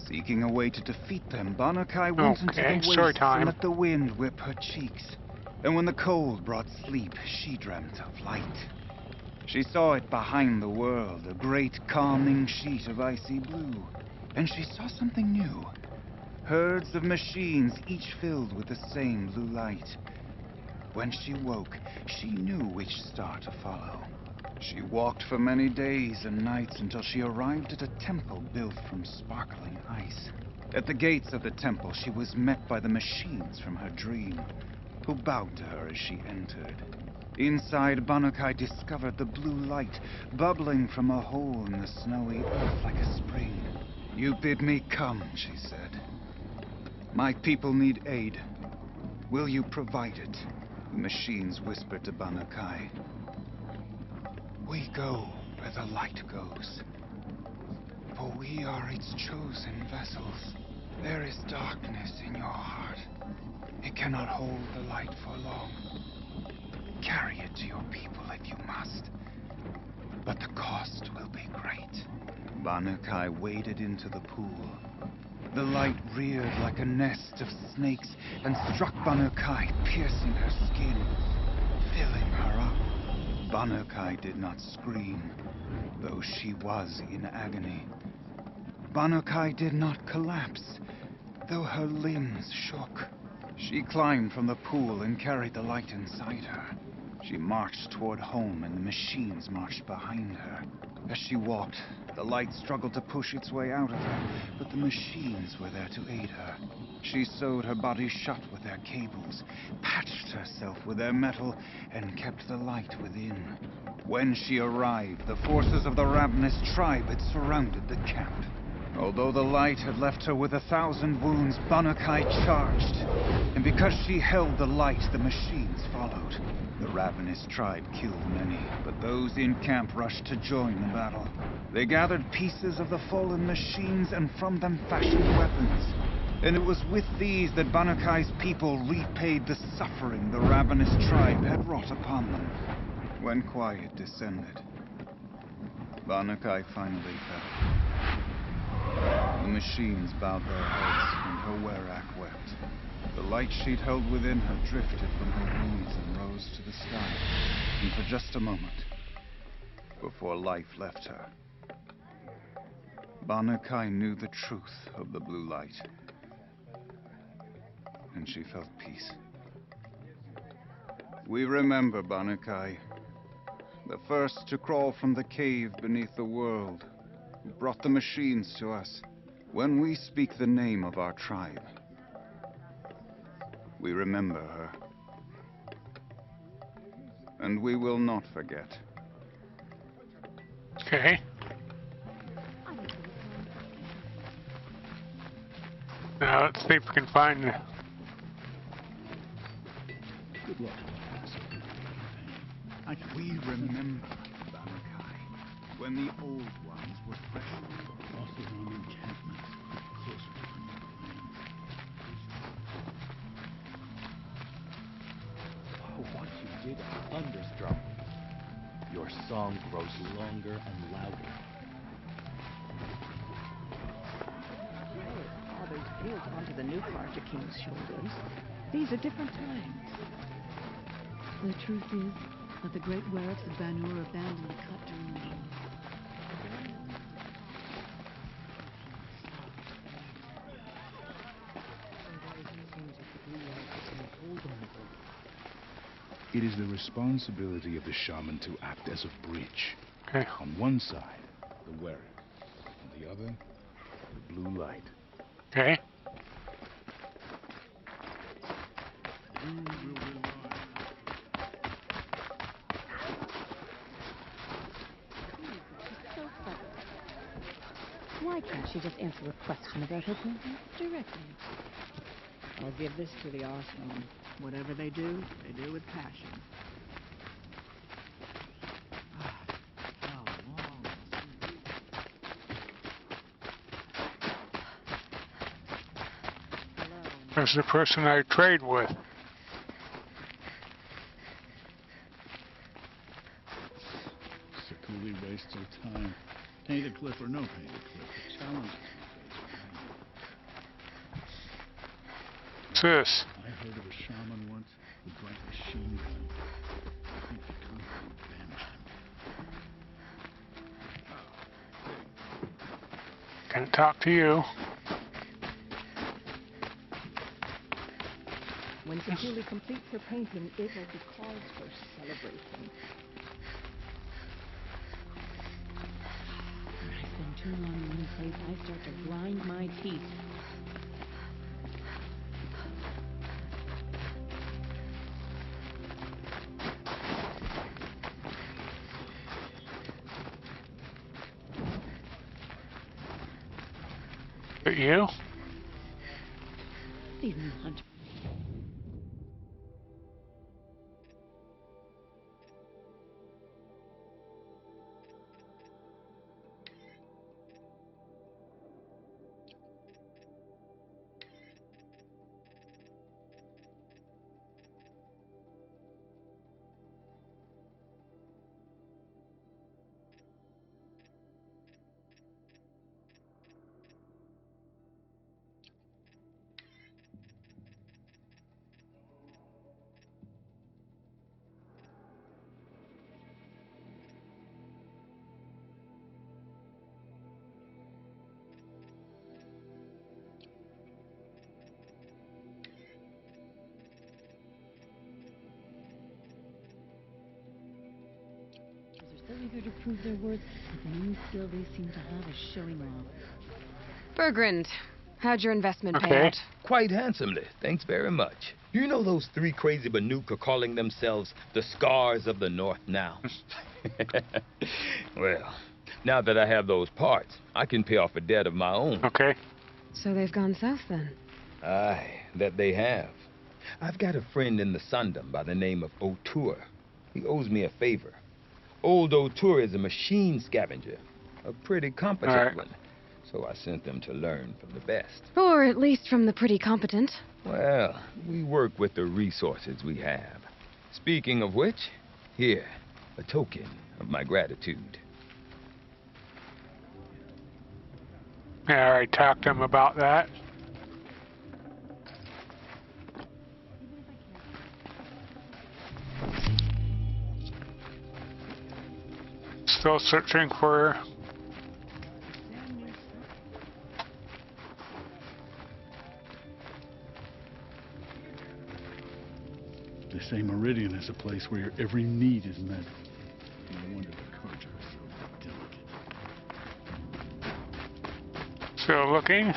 Seeking a way to defeat them, Banukai went into the wastes and let the wind whip her cheeks. And when the cold brought sleep, she dreamt of light. She saw it behind the world, a great calming sheet of icy blue. And she saw something new. Herds of machines, each filled with the same blue light. When she woke, she knew which star to follow. She walked for many days and nights until she arrived at a temple built from sparkling ice. At the gates of the temple, she was met by the machines from her dream, who bowed to her as she entered. Inside, Banukai discovered the blue light bubbling from a hole in the snowy earth like a spring. "You bid me come," she said. "My people need aid. Will you provide it?" The machines whispered to Banukai. "We go where the light goes." for we are its chosen vessels. There is darkness in your heart. It cannot hold the light for long. Carry it to your people if you must, but the cost will be great. Banukai waded into the pool. The light reared like a nest of snakes and struck Banukai, piercing her skin, filling her up. Banukai did not scream, though she was in agony. Banukai did not collapse, though her limbs shook. She climbed from the pool and carried the light inside her. She marched toward home, and the machines marched behind her. As she walked, the light struggled to push its way out of her, but the machines were there to aid her. She sewed her body shut with their cables, patched herself with their metal, and kept the light within. When she arrived, the forces of the ravenous tribe had surrounded the camp. Although the light had left her with 1,000 wounds, Banukai charged. And because she held the light, the machines followed. The ravenous tribe killed many, but those in camp rushed to join the battle. They gathered pieces of the fallen machines and from them fashioned weapons. And it was with these that Banukai's people repaid the suffering the ravenous tribe had wrought upon them. When quiet descended, Banukai finally fell. The machines bowed their heads, and her werak wept. The light she'd held within her drifted from her wounds and rose to the sky. And for just a moment, before life left her, Banukai knew the truth of the blue light. And she felt peace. We remember Banukai, the first to crawl from the cave beneath the world, who brought the machines to us. When we speak the name of our tribe, we remember her. And we will not forget. Okay. Now let's see if we can find the... Good luck. We remember Banukai, when the old ones were fresh. Losses on enchantment, closer to What you did at Thunderstruck, your song grows longer and louder. Father's guilt onto the new Carja King's shoulders. These are different times. The truth is that the great werewolves of Banur abandoned the cut during the war. It is the responsibility of the shaman to act as a bridge. Okay. On one side, the wearer. On the other, the blue light. Okay. Why can't she just answer a question about her painting directly? I'll give this to the Arsenal. Whatever they do with passion. There's the person I trade with. Securely wastes her time. Painted clip or no painted clip, the challenge What's this? I heard of a shaman once who drank machine gun. I think the conqueror banished him. Can I talk to you? When Securely completes her painting, it will be cause for celebration. When I spend too long in one place, I start to grind my teeth. But you? These new hunters. eager to prove their worth, but the main skill they seem to have is showing off. Bergrand, how'd your investment pay Okay. out? Quite handsomely, thanks very much. You know those three crazy Banuk are calling themselves the Scars of the North now? Well, now that I have those parts, I can pay off a debt of my own. Okay. So they've gone south then? Aye, that they have. I've got a friend in the Sundom by the name of O'Toole. He owes me a favor. Old O'Toole is a machine scavenger, a pretty competent one. So I sent them to learn from the best. Or at least from the pretty competent. Well, we work with the resources we have. Speaking of which, here, a token of my gratitude. Yeah, I already talked to him about that. Still searching for... They say Meridian is a place where your every need is met. No wonder the Carja are so delicate. Still looking.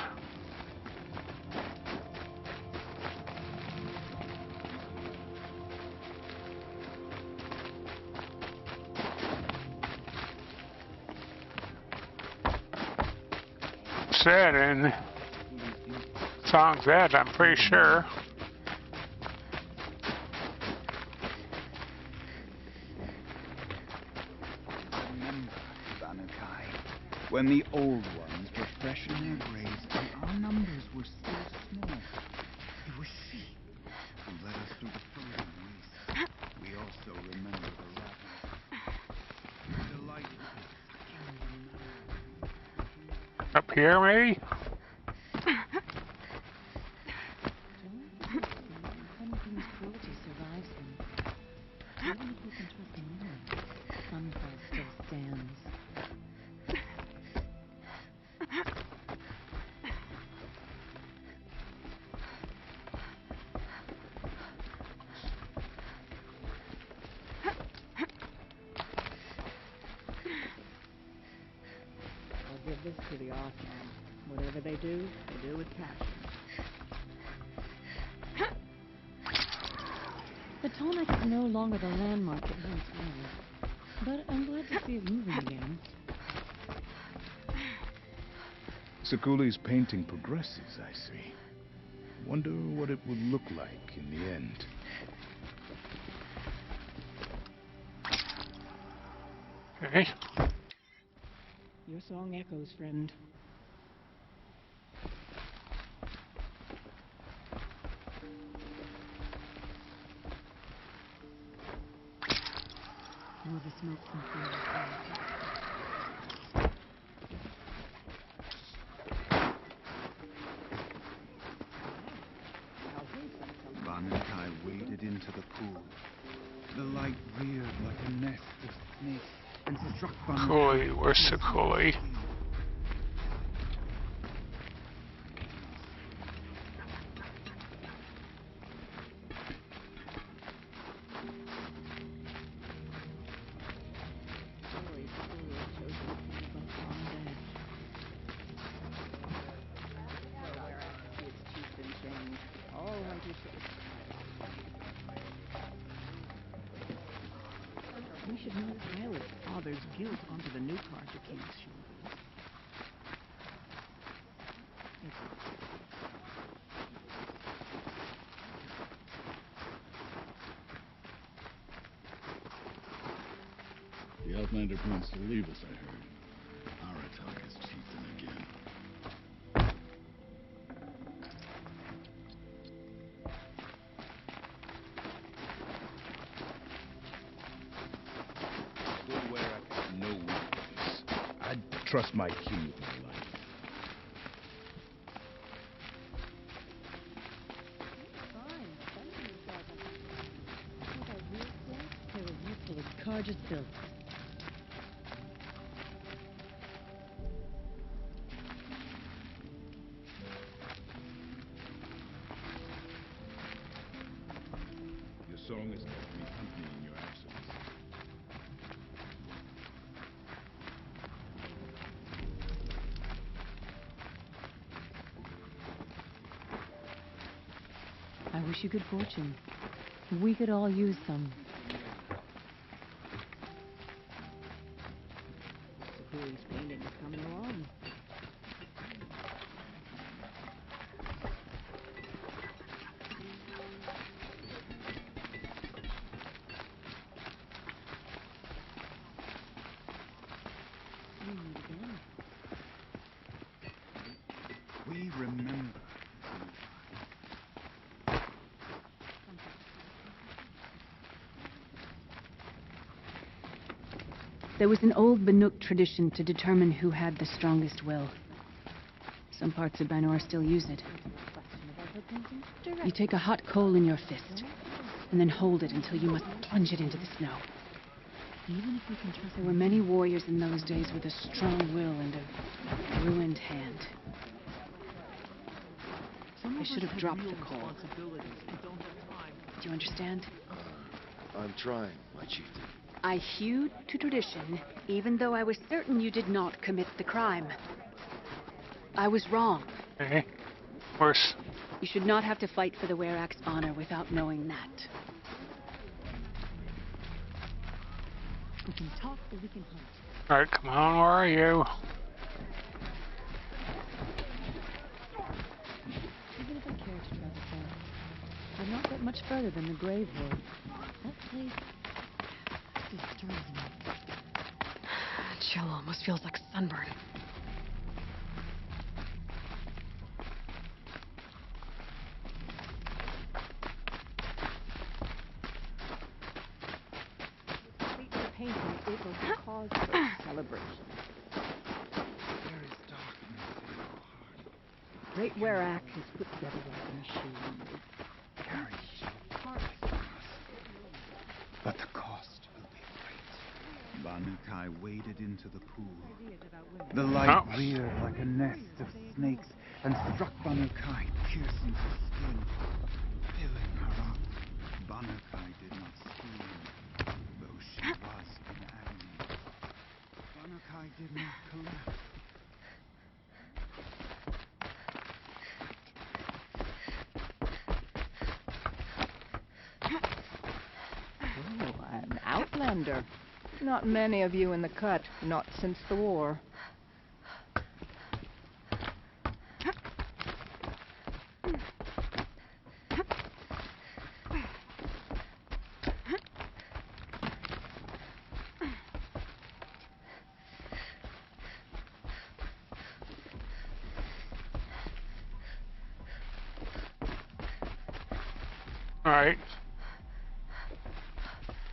Said in songs that, I'm pretty sure. Remember, Banukai, when the old ones were fresh in their graves and our numbers were still small. It was she who led us through the frozen wastes. We also remember the ravens. Delighted in sucking the marrow. Up here, maybe? Huntington's cruelty survives him. Even if we can trust no one, Sunfall still stands. I'll give this to the Archon. Whatever they do with passion. The Tonic is no longer the landmark it once was, but I'm glad to see it moving again. Sekuli's painting progresses, I see. Wonder what it will look like in the end. Okay. Your song echoes, friend. More the smoke from flames. Banukai waded into the pool. The light reared like a nest of snakes and struck Banukai. Cooley, where's the Cooley? We should not pile his father's guilt onto the new Carja King's shoulders. The Outlander plans to leave us, I heard. Aratak is chieftain again. Go where I can know weakness. I'd trust my king with my life. They're as useful as Carja's built. Your song has kept me company in your absence. I wish you good fortune. We could all use some. Security's painting is coming along. We remember. There was an old Banuk tradition to determine who had the strongest will. Some parts of Banur still use it. You take a hot coal in your fist, and then hold it until you must plunge it into the snow. Even if we can trust, there were many warriors in those days with a strong will and a ruined hand. I should have dropped the coal. Do you understand? I'm trying, my chieftain. I hewed to tradition, even though I was certain you did not commit the crime. I was wrong. Okay. Worse. You should not have to fight for the Werak's honor without knowing that. We can talk or we can hunt. Alright, come on, where are you? Even if I cared to travel far, I'm not that much further than the grave were. That place disturbs me. Chill almost feels like sunburn. Painting it was the cause of a celebration. There is darkness in your heart. Great Werak has put together like a machine. It carries parts of us. But the cost will be great. Banukai waded into the pool. The light reared like a nest of snakes and struck Banukai, piercing her skin, filling her up. Banukai did not scream, though she was in agony. Banukai did not collapse. Oh, an outlander. Not many of you in the cut, not since the war. Alright.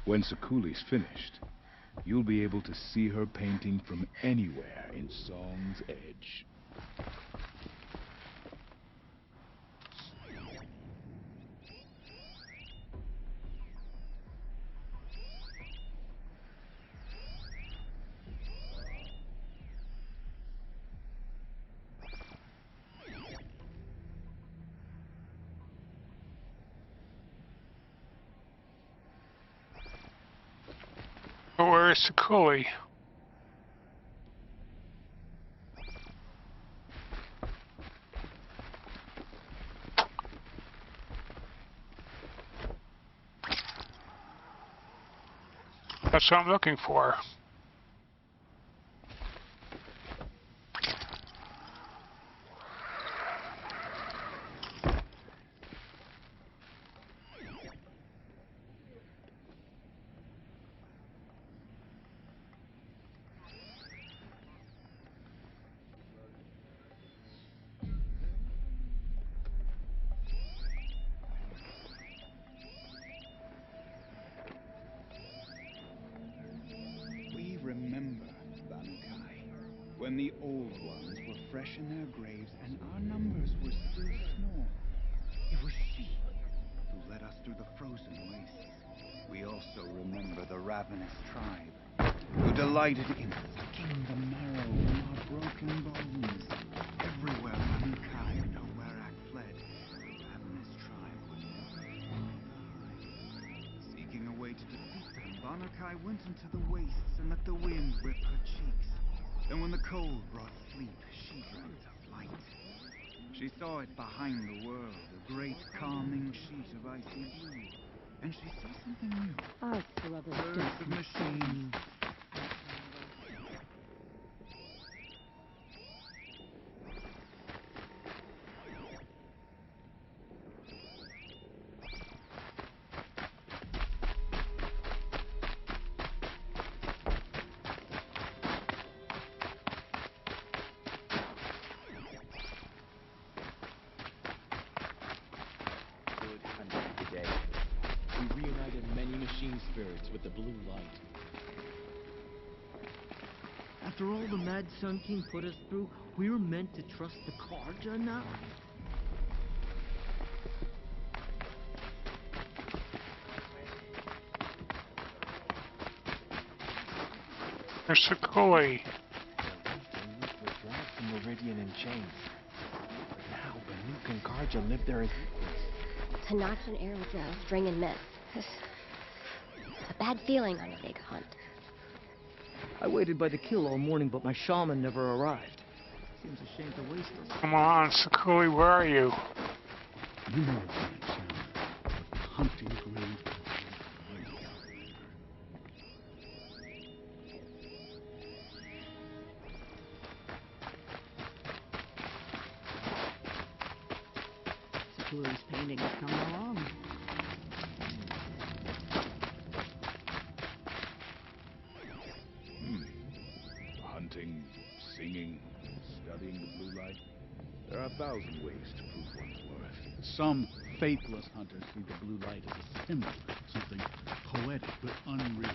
When Sekuli's finished, you'll be able to see her painting from anywhere in Song's Edge. Where is Sekuli? That's what I'm looking for. Remember, Banukai, when the old ones were fresh in their graves and our numbers were still small. It was she who led us through the frozen wastes. We also remember the ravenous tribe, who delighted in sucking the marrow from our broken bones. Everywhere Banukai and her Werak fled, the ravenous tribe would never die. Seeking a way to defeat them, Banukai went into the wastes and let the wind whip her cheeks. Then when the cold brought sleep, she dreamt of light. She saw it behind the world, a great calming sheet of icy blue. And she saw something new. Our brothers Birds don't of machines. Good hunting today. We reunited many machine spirits with the blue light. After all the Mad Sun King put us through, we were meant to trust the Karja now? There's Sakuli. Were dragged from Meridian in chains. But now Banuk and Karja live there as equals. To notch an arrow draw, string and miss. A bad feeling on a big hunt. I waited by the kill all morning, but my shaman never arrived. Seems a shame to waste us. Come on, Sakuli, where are you? You know that sound. The hunting grave of the mighty Outlander. Sakuli's painting is coming along. Hunting, singing, studying the blue light. There are 1,000 ways to prove one's worth. Some faithless hunters see the blue light as a symbol, something poetic but unreal.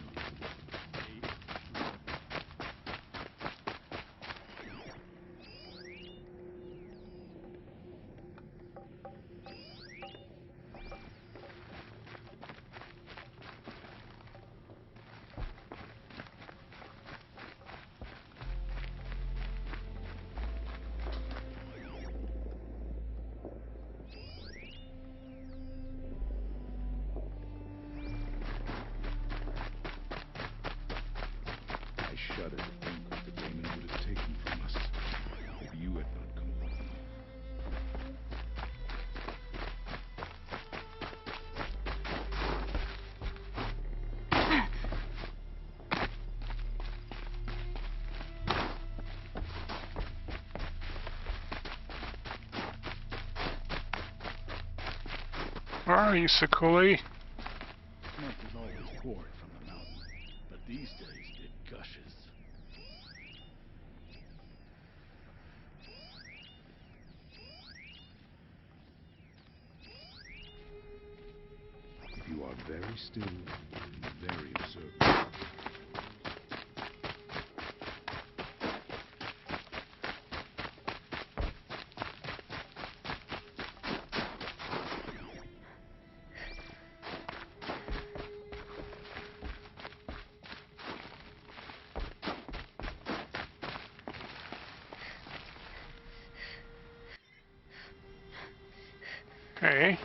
I shudder to think what the demon would have taken from us if you had not come along. Where are you, Sakuli? Smoke is always poured from the mountain, but these days it gushes. If you are very still and very observant. Okay.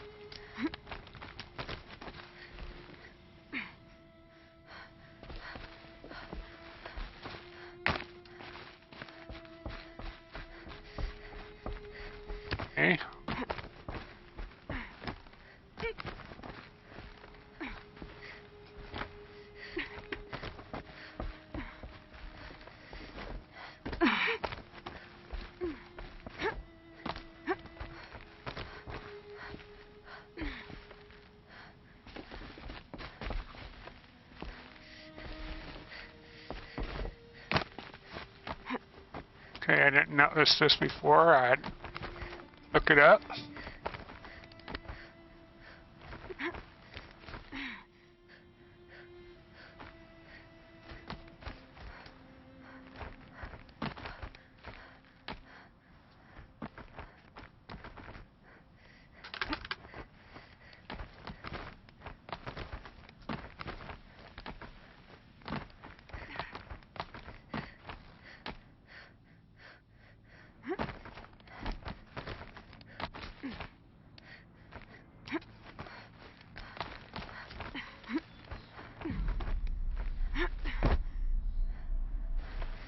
Okay. Okay, I didn't notice this before. I'd look it up.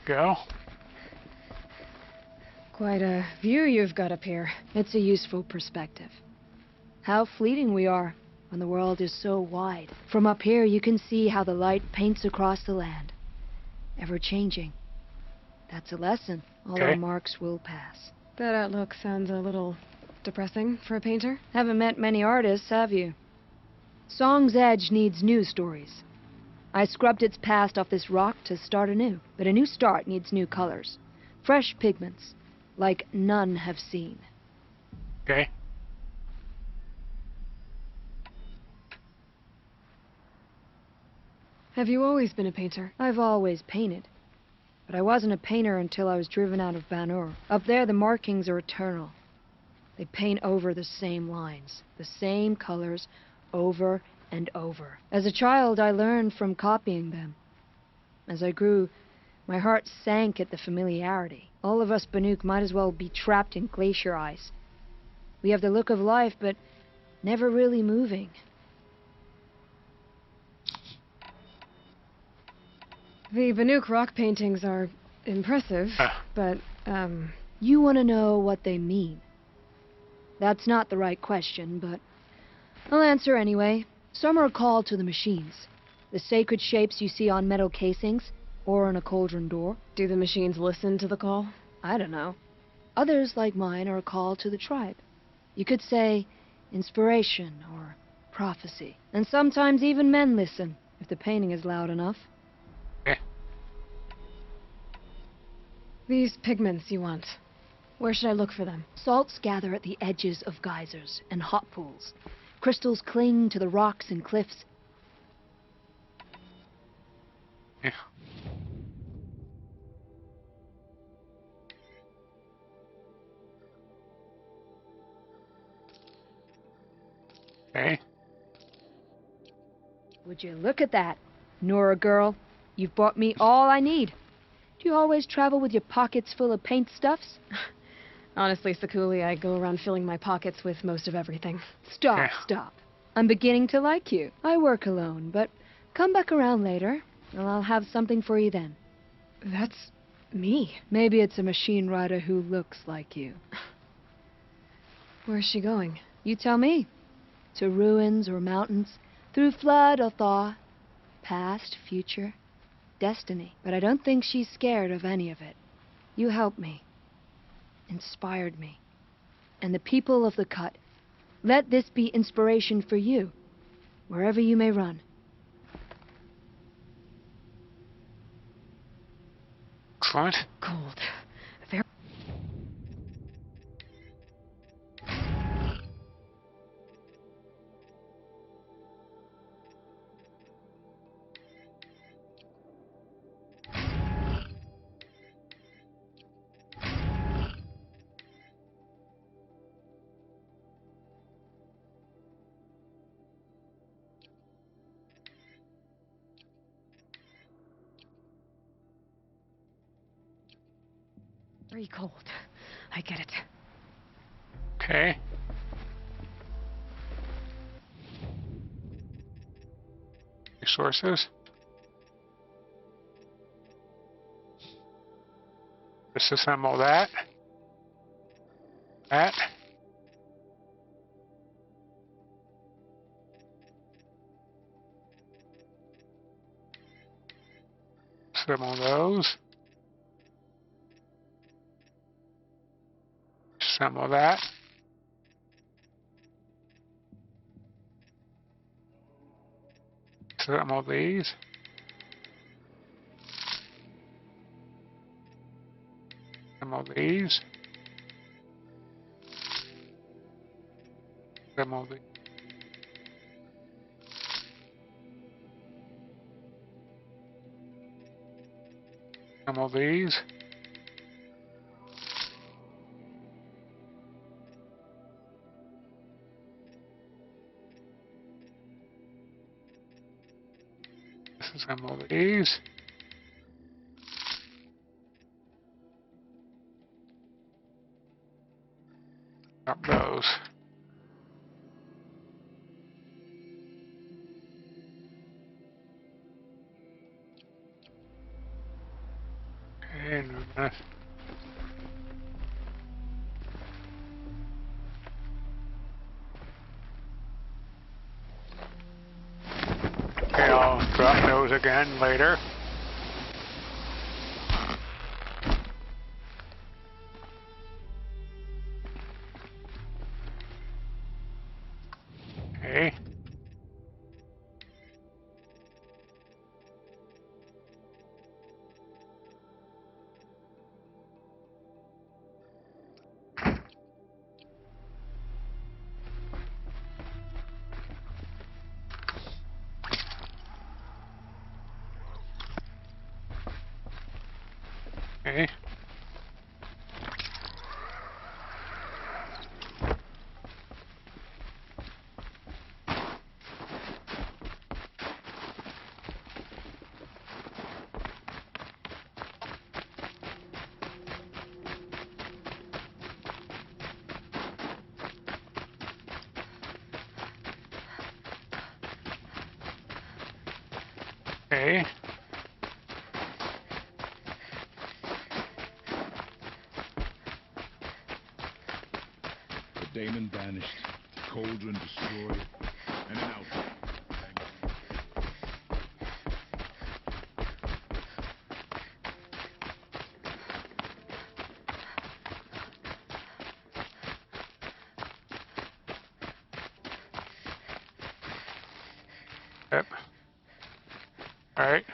Go. Quite a view you've got up here. It's a useful perspective. How fleeting we are when the world is so wide. From up here, you can see how the light paints across the land. Ever changing. That's a lesson. All our marks will pass. That outlook sounds a little depressing for a painter. Haven't met many artists, have you? Song's Edge needs new stories. I scrubbed its past off this rock to start anew. But a new start needs new colors. Fresh pigments. Like none have seen. Okay. Have you always been a painter? I've always painted. But I wasn't a painter until I was driven out of Banuk. Up there, the markings are eternal. They paint over the same lines, the same colors, over and over. As a child, I learned from copying them. As I grew, my heart sank at the familiarity. All of us Banuk might as well be trapped in glacier ice. We have the look of life, but never really moving. The Banuk rock paintings are impressive, but, You want to know what they mean? That's not the right question, but I'll answer anyway. Some are called to the machines. The sacred shapes you see on metal casings, or on a cauldron door. Do the machines listen to the call? I don't know. Others, like mine, are called to the tribe. You could say inspiration or prophecy. And sometimes even men listen, if the painting is loud enough. These pigments you want. Where should I look for them? Salts gather at the edges of geysers and hot pools. Crystals cling to the rocks and cliffs. Yeah. Okay. Would you look at that, Nora girl? You've bought me all I need. Do you always travel with your pockets full of paint stuffs? Honestly, Sakuli, I go around filling my pockets with most of everything. Stop. I'm beginning to like you. I work alone, but come back around later, and I'll have something for you then. That's me. Maybe it's a machine rider who looks like you. Where's she going? You tell me. To ruins or mountains, through flood or thaw, past, future, destiny. But I don't think she's scared of any of it. You helped me. Inspired me. And the people of the Cut, let this be inspiration for you, wherever you may run. Excellent. Cold. Very cold. I get it. Okay. Resources. Disassemble that. That. Assemble those. Assemble that. Assemble these. Assemble these. Assemble these. Assemble these. Disassemble these. Drop those. And we're gonna I'll drop those again later. Okay. Okay. Okay. The daemon banished, cauldron destroyed, and an outbreak. Yep. Alright.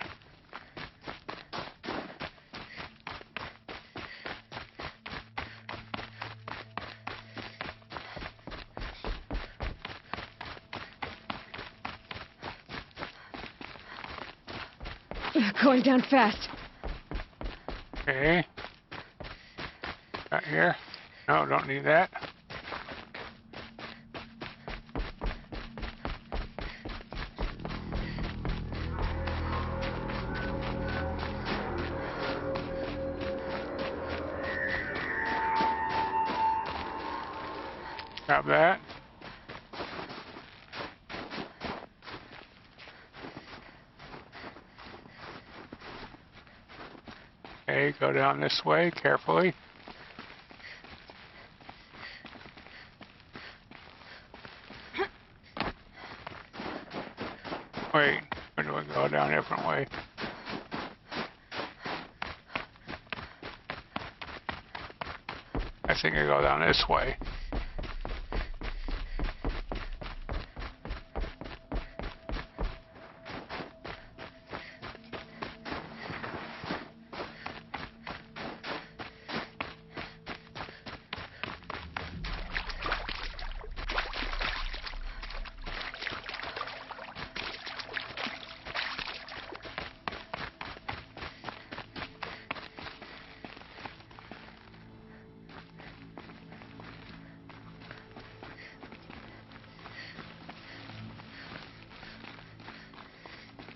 Going down fast. Okay. Got here. No, don't need that. Grab that. Okay, go down this way carefully. Wait, where do I go down a different way? I think I go down this way.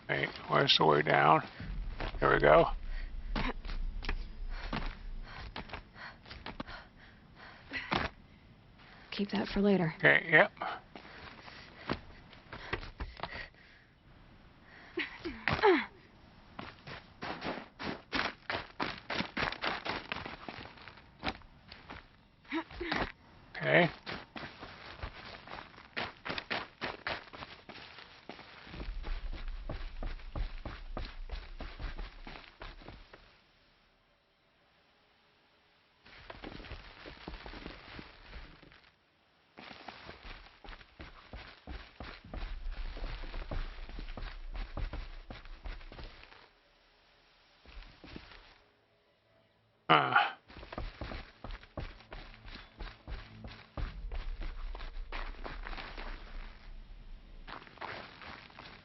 Wait, where's the way down? There we go. Keep that for later. Okay, yep. Okay.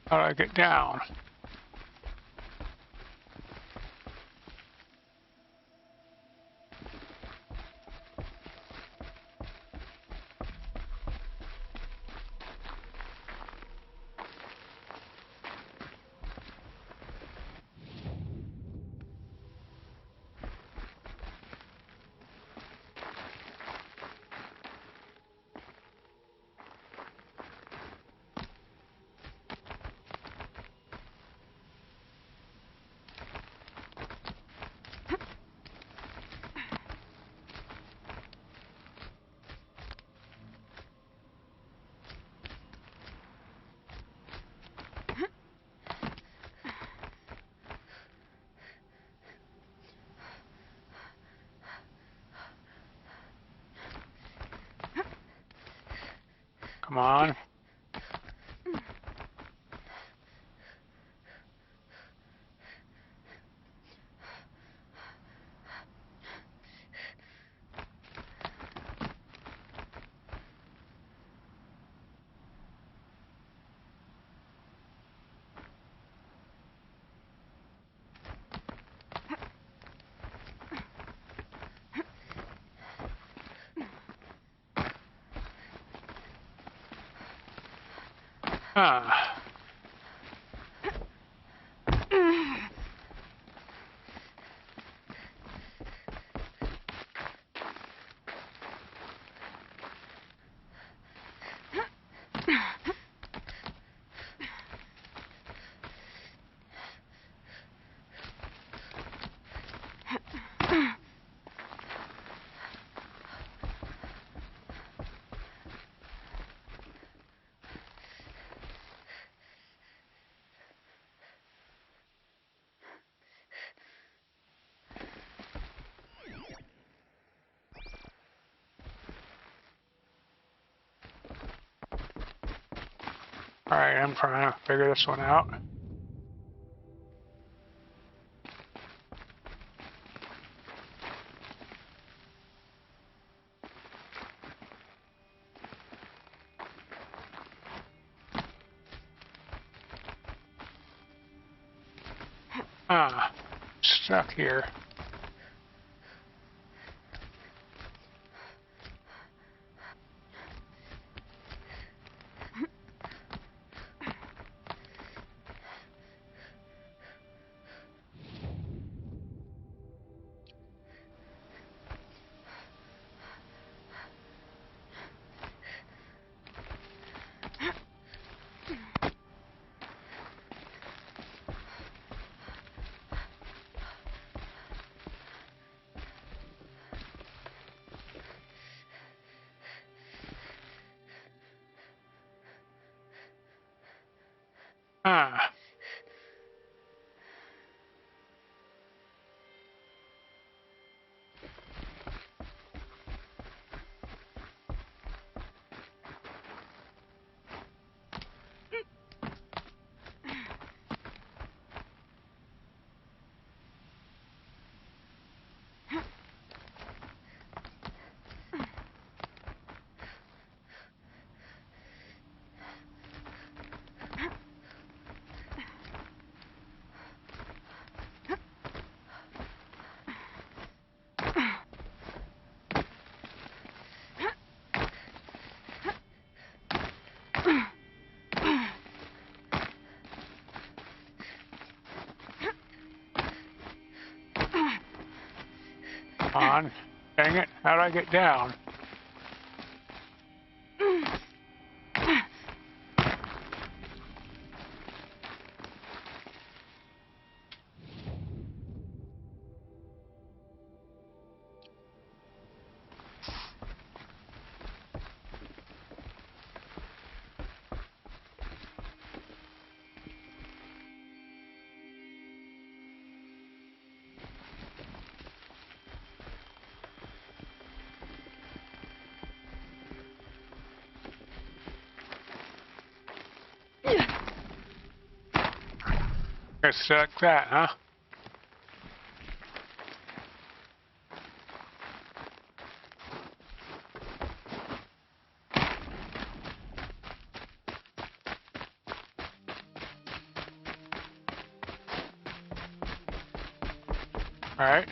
How do I get down? Come on. Ah. Alright, I'm trying to figure this one out. Ah, stuck here. Ah. Come on. Dang it. How'd I get down? Just like that, huh? Alright.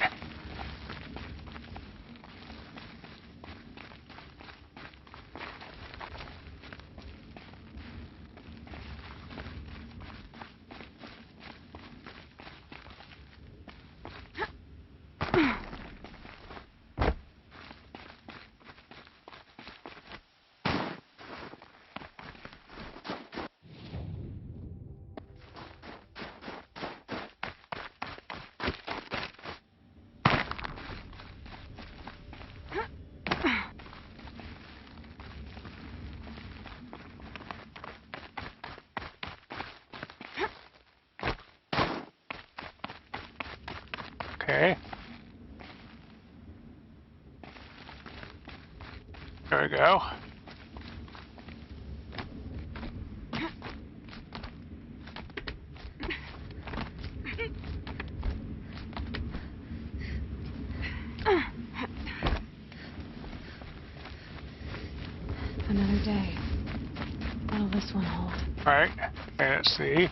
Okay. There we go. this one hold? Right. Okay, let's see.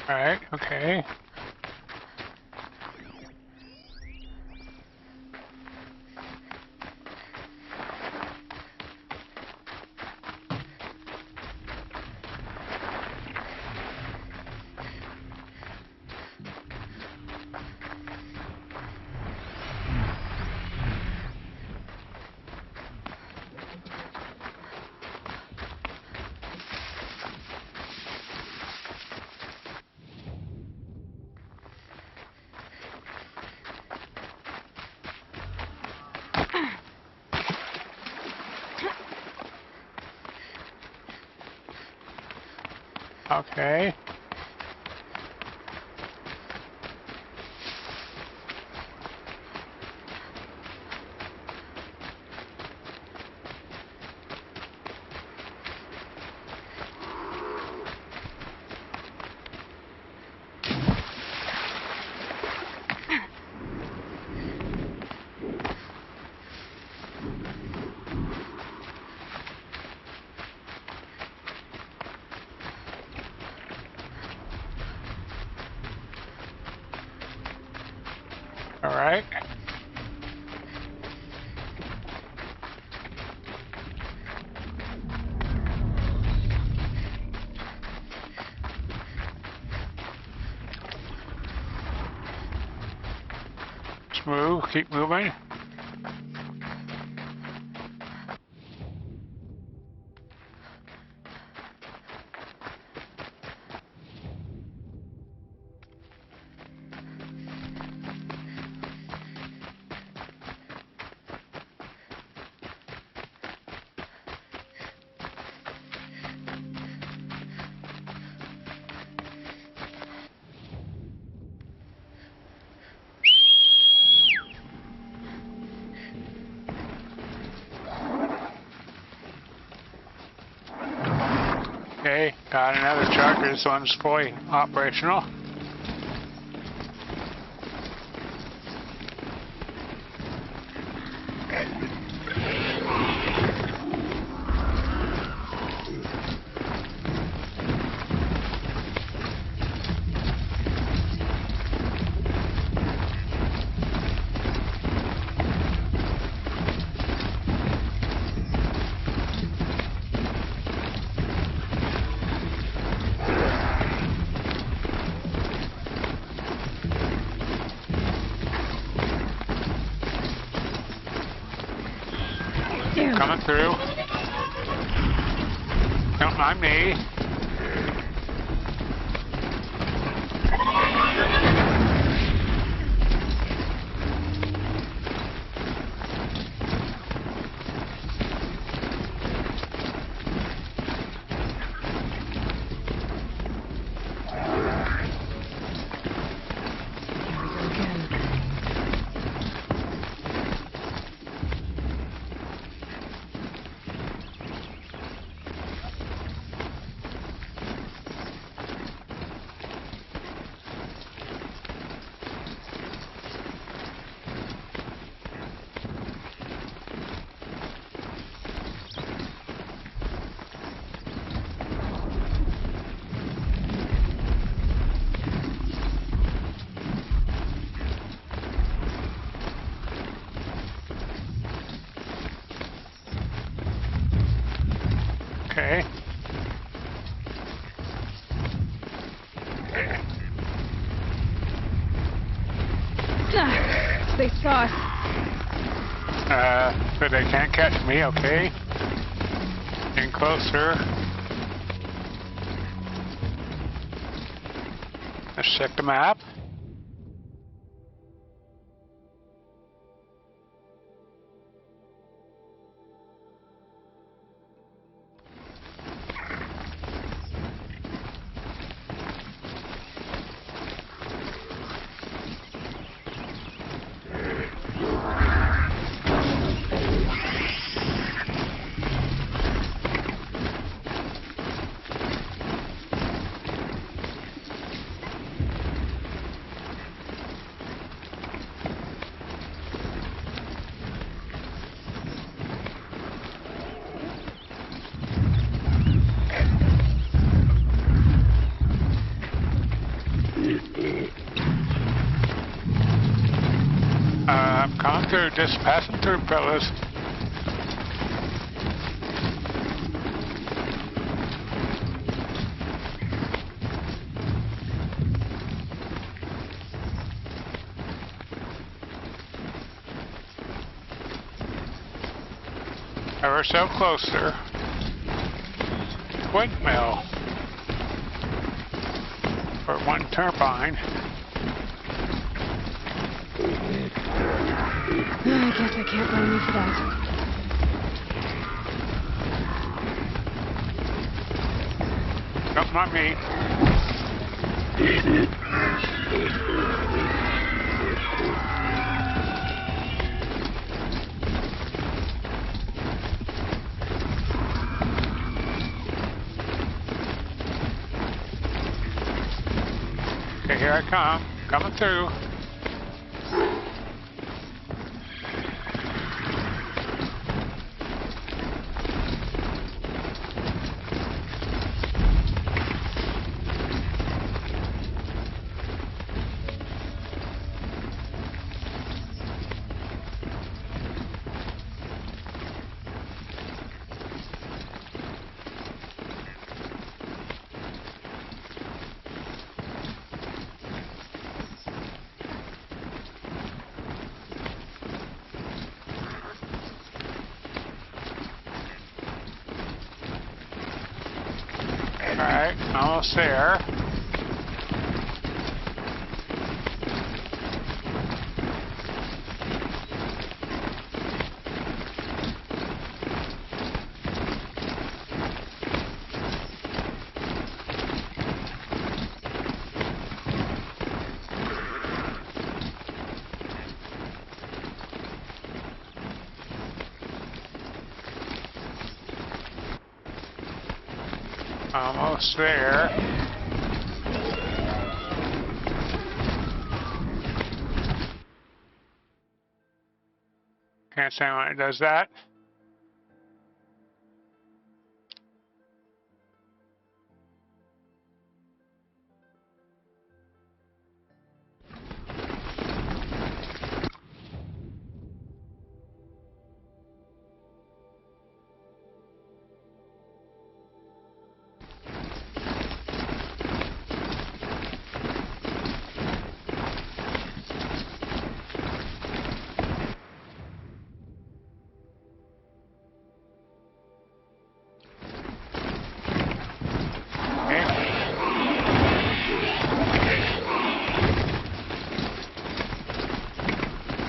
Alright, okay. Okay. Alright. Let's move, keep moving. Okay, got another charger. This one's fully operational. Coming through. Don't mind me. Okay. They saw us. But they can't catch me, okay. Getting closer. Let's check the map. I'm coming through, just passing through, fellas. Ever so closer. Windmill. For one turbine. I guess I can't blame you for that. Something on me. Okay, here I come. Coming through. Alright, almost there. Almost there. Can't stand when it does that.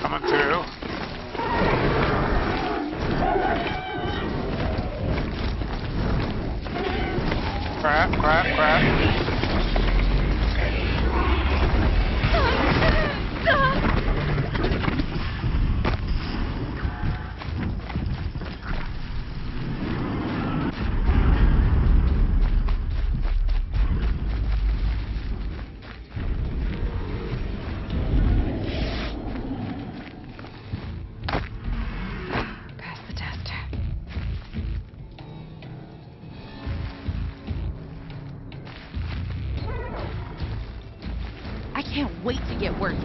Coming through. Crap, crap, crap. I can't wait to get working.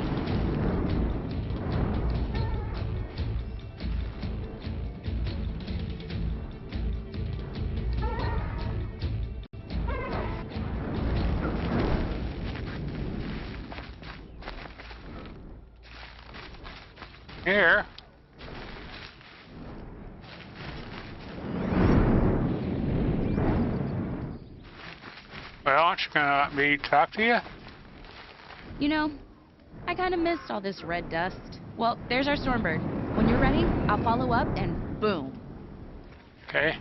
Here. Well, aren't you gonna let me talk to you? You know, I kind of missed all this red dust. Well, there's our Stormbird. When you're ready, I'll follow up and boom. Okay.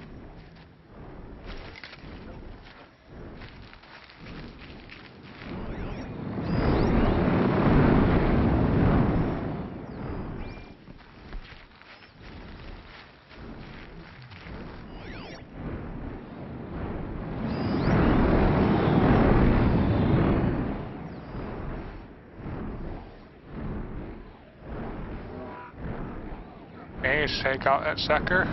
Okay, let's take out that sucker.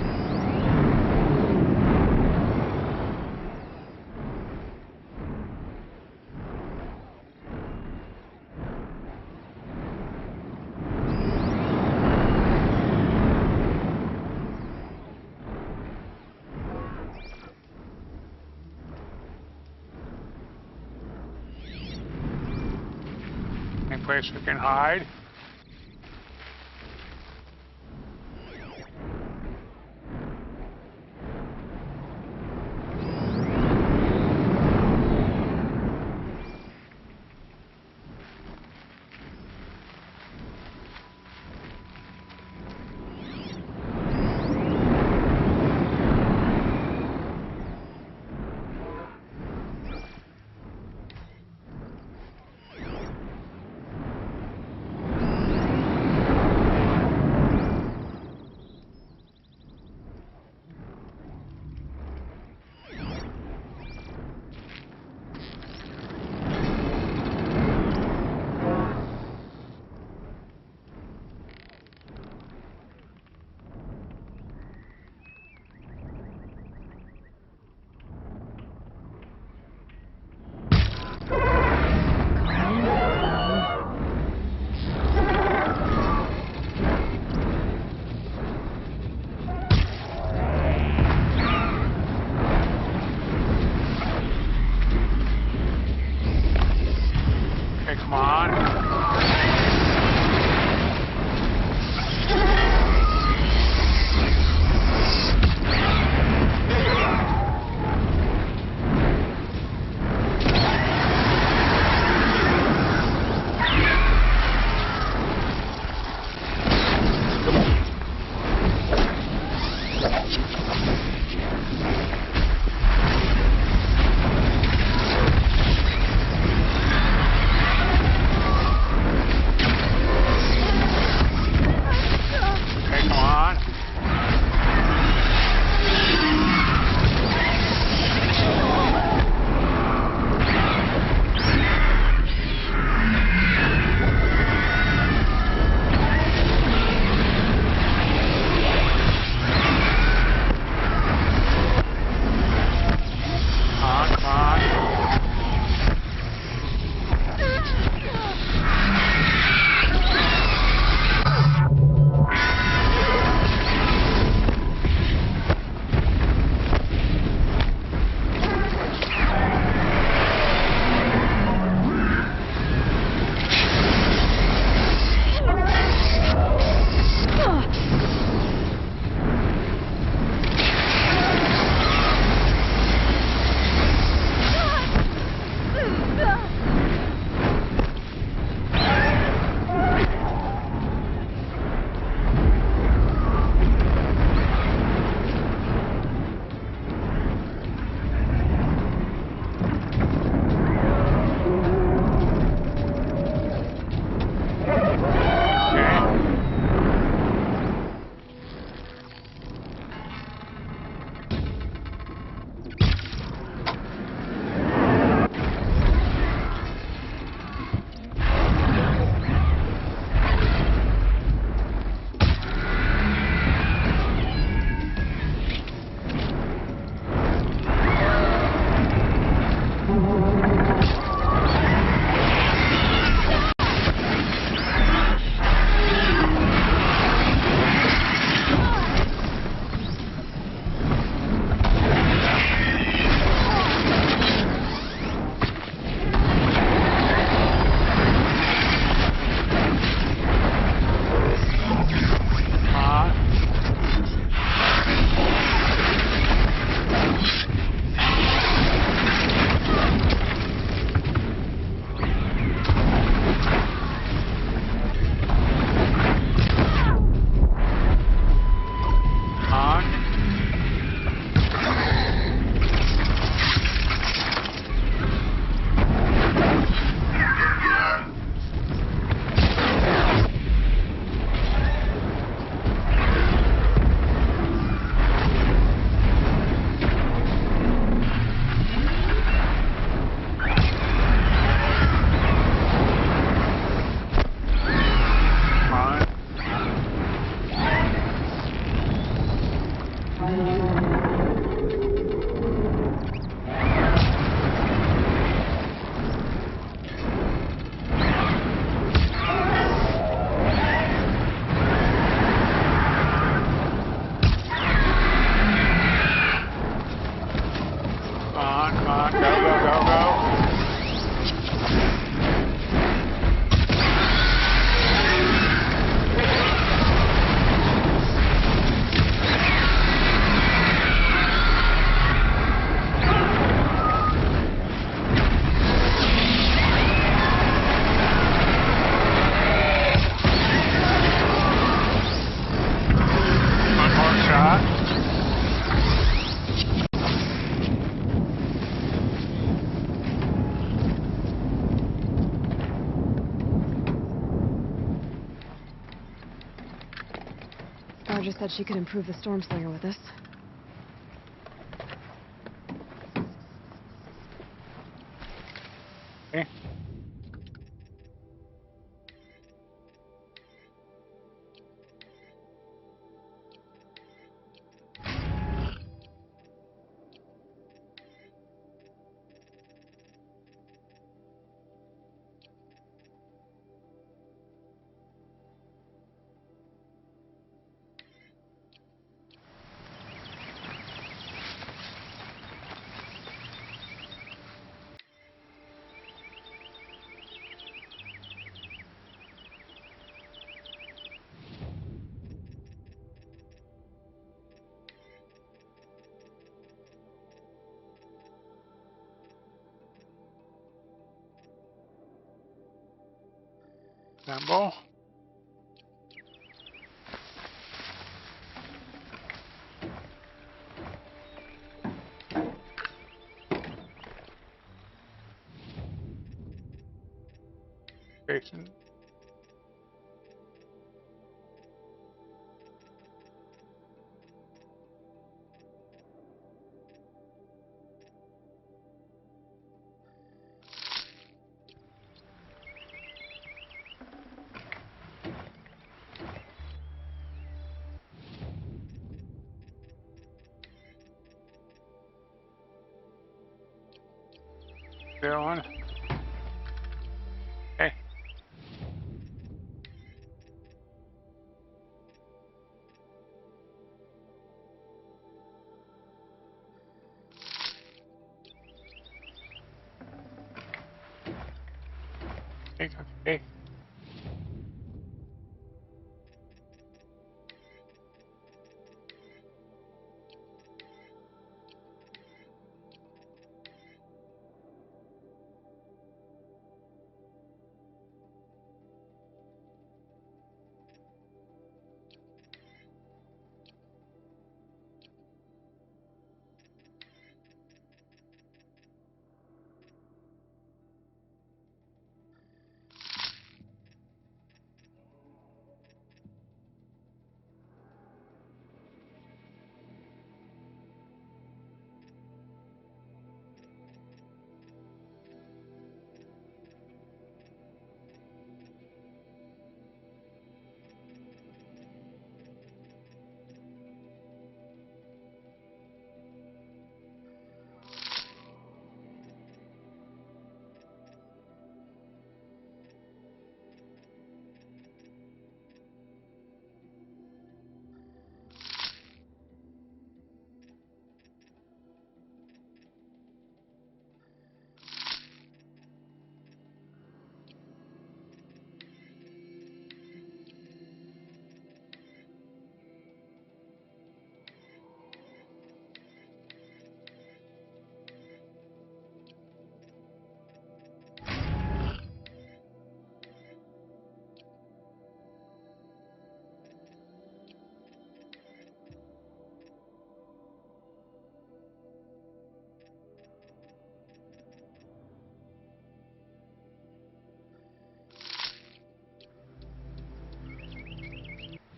place we can hide. Carja said she could improve the Stormslinger with us. Okay. Assemble. Jason. There one. Okay.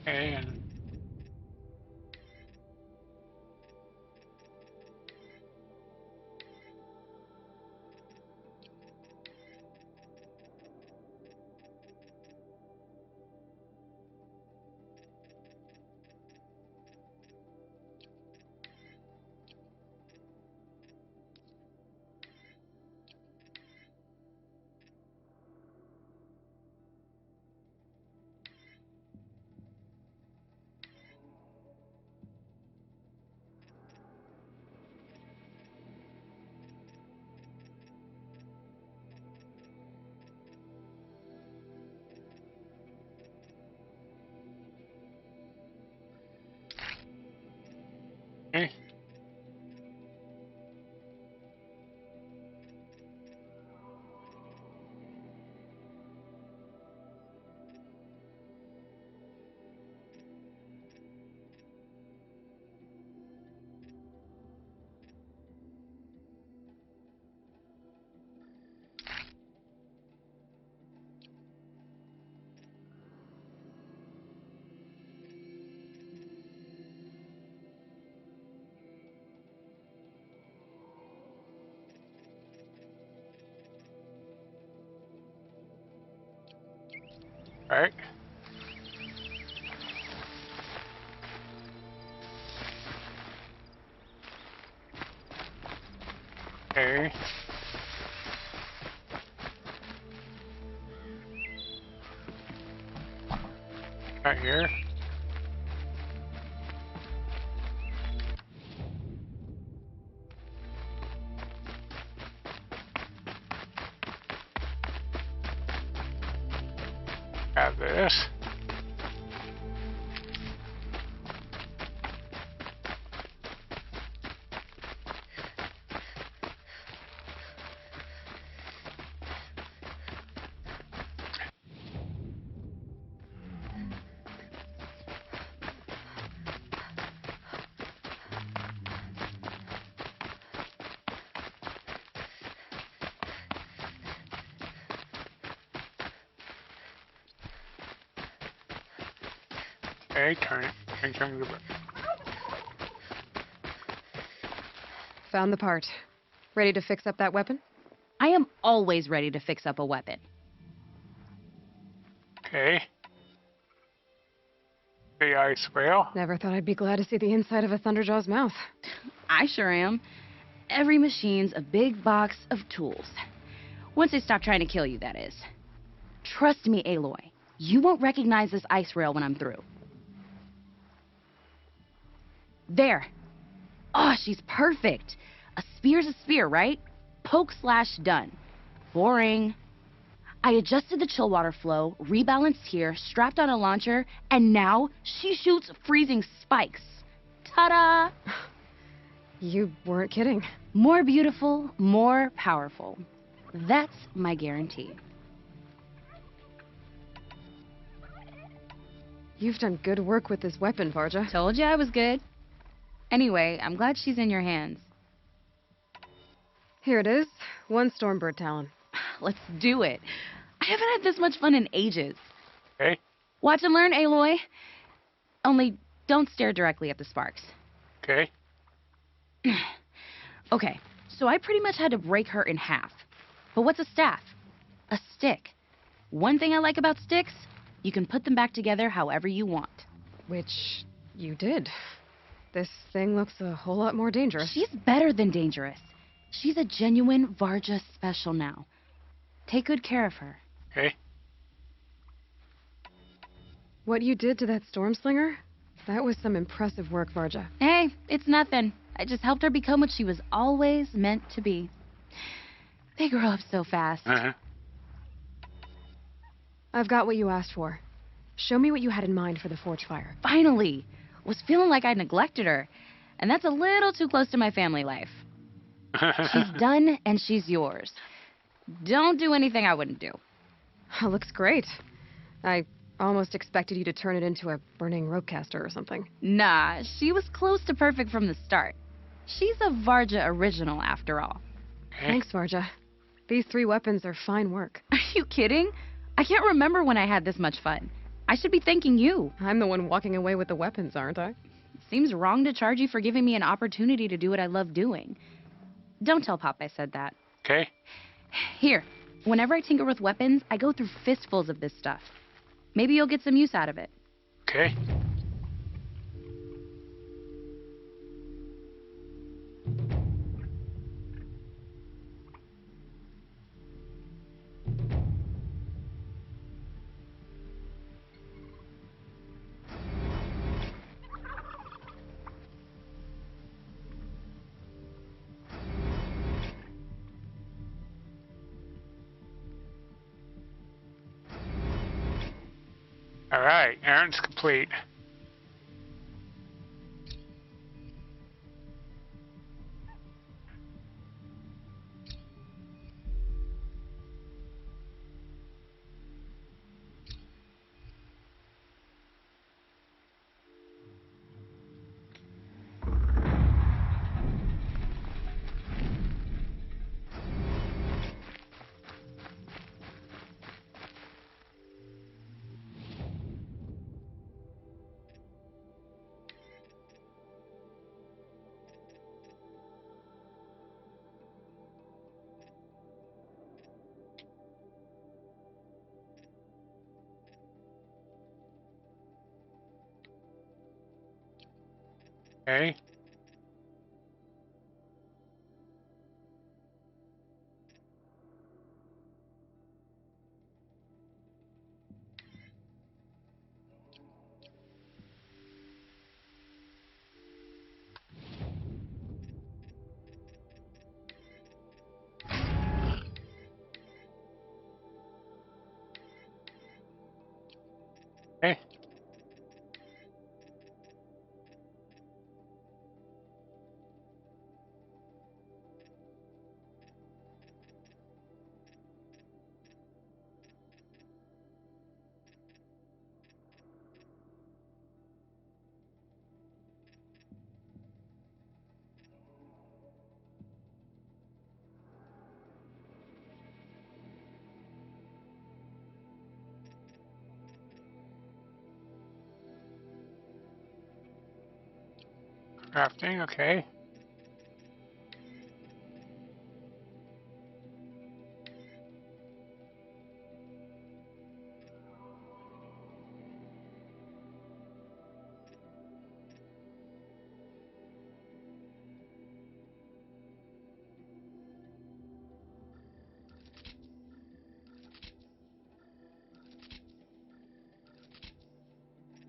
Okay. And okay. Right? Okay. Right here. Have this. Okay, turn it and turn the Found the part. Ready to fix up that weapon? I am always ready to fix up a weapon. Okay. The ice rail. Never thought I'd be glad to see the inside of a Thunderjaw's mouth. I sure am. Every machine's a big box of tools. Once they stop trying to kill you, that is. Trust me, Aloy. You won't recognize this ice rail when I'm through. There. Oh, she's perfect. A spear's a spear, right? Poke slash done. Boring. I adjusted the chill water flow, rebalanced here, strapped on a launcher, and now she shoots freezing spikes. Ta-da! You weren't kidding. More beautiful, more powerful. That's my guarantee. You've done good work with this weapon, Varja. Told you I was good. Anyway, I'm glad she's in your hands. Here it is. 1 Stormbird Talon. Let's do it. I haven't had this much fun in ages. Okay. Watch and learn, Aloy. Only don't stare directly at the sparks. Okay. Okay, so I pretty much had to break her in half. But what's a staff? A stick. One thing I like about sticks, you can put them back together however you want. Which you did. This thing looks a whole lot more dangerous. She's better than dangerous. She's a genuine Varja special now. Take good care of her. Okay. What you did to that Stormslinger? That was some impressive work, Varja. Hey, it's nothing. I just helped her become what she was always meant to be. They grow up so fast. Uh-huh. I've got what you asked for. Show me what you had in mind for the forge fire. Finally! Was feeling like I neglected her. And that's a little too close to my family life. She's done, and she's yours. Don't do anything I wouldn't do. Looks great. I almost expected you to turn it into a burning ropecaster or something. Nah, she was close to perfect from the start. She's a Varja original, after all. Thanks, Varja. These 3 weapons are fine work. Are you kidding? I can't remember when I had this much fun. I should be thanking you. I'm the one walking away with the weapons, aren't I? Seems wrong to charge you for giving me an opportunity to do what I love doing. Don't tell Pop I said that. Okay. Here, whenever I tinker with weapons, I go through fistfuls of this stuff. Maybe you'll get some use out of it. Okay. All right, errand's complete. Okay. Okay. Crafting, okay.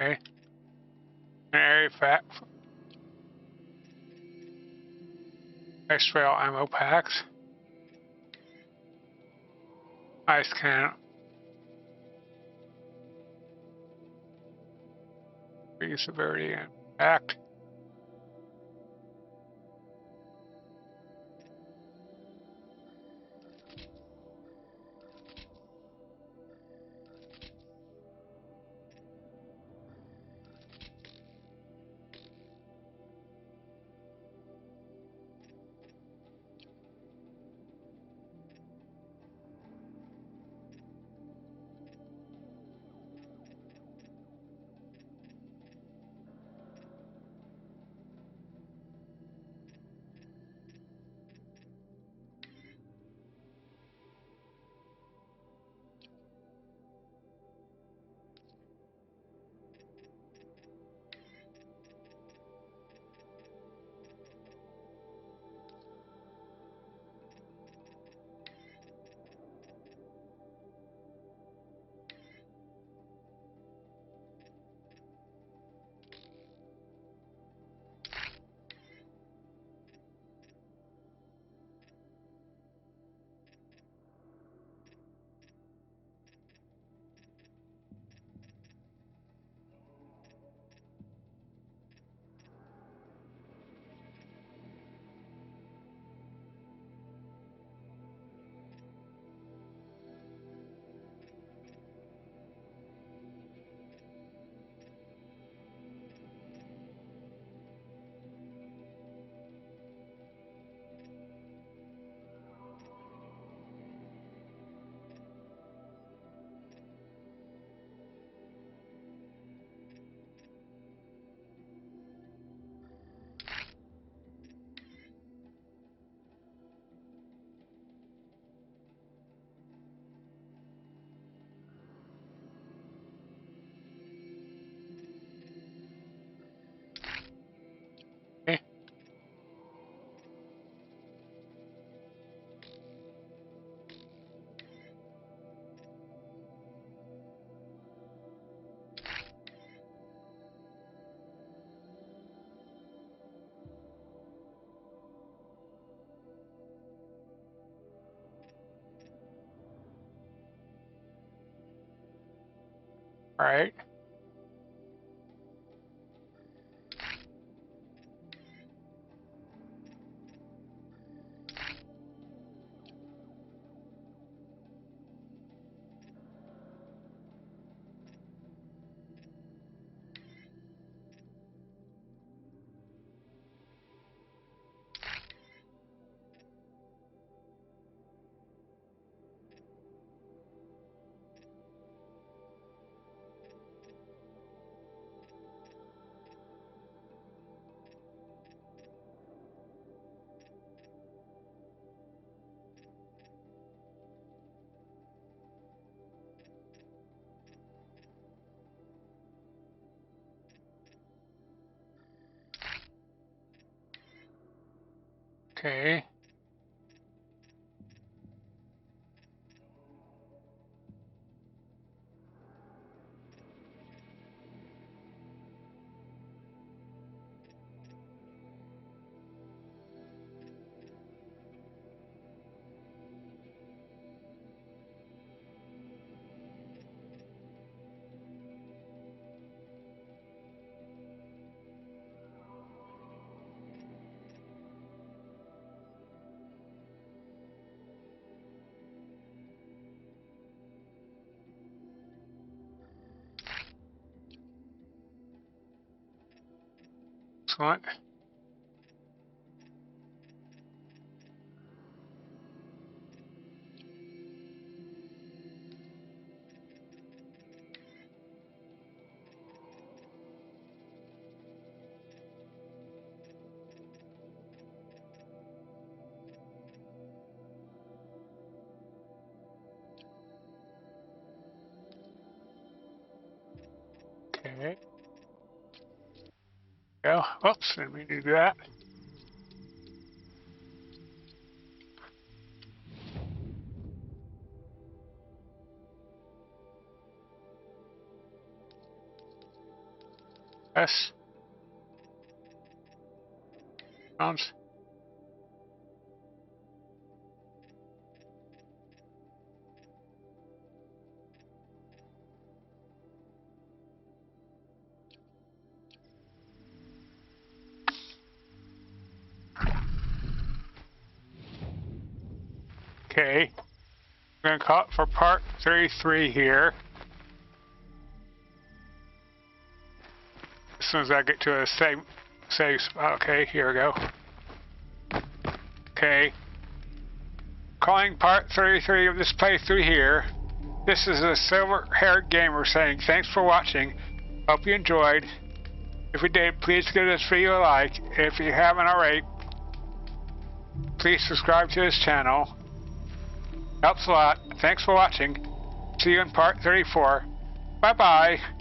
Okay. An area fat. X-Trail ammo packs. Ice can. Severity and act. Okay. All right. Okay. Excellent. Okay. Well, oops, let me do that. Yes. Sounds. Okay. I'm going to call it for part 33 here. As soon as I get to a save spot. Okay, here we go. Okay. Calling part 33 of this playthrough here. This is a silver-haired gamer saying thanks for watching. Hope you enjoyed. If you did, please give this video a like. If you haven't already, please subscribe to this channel. Helps a lot. Thanks for watching. See you in part 34. Bye-bye.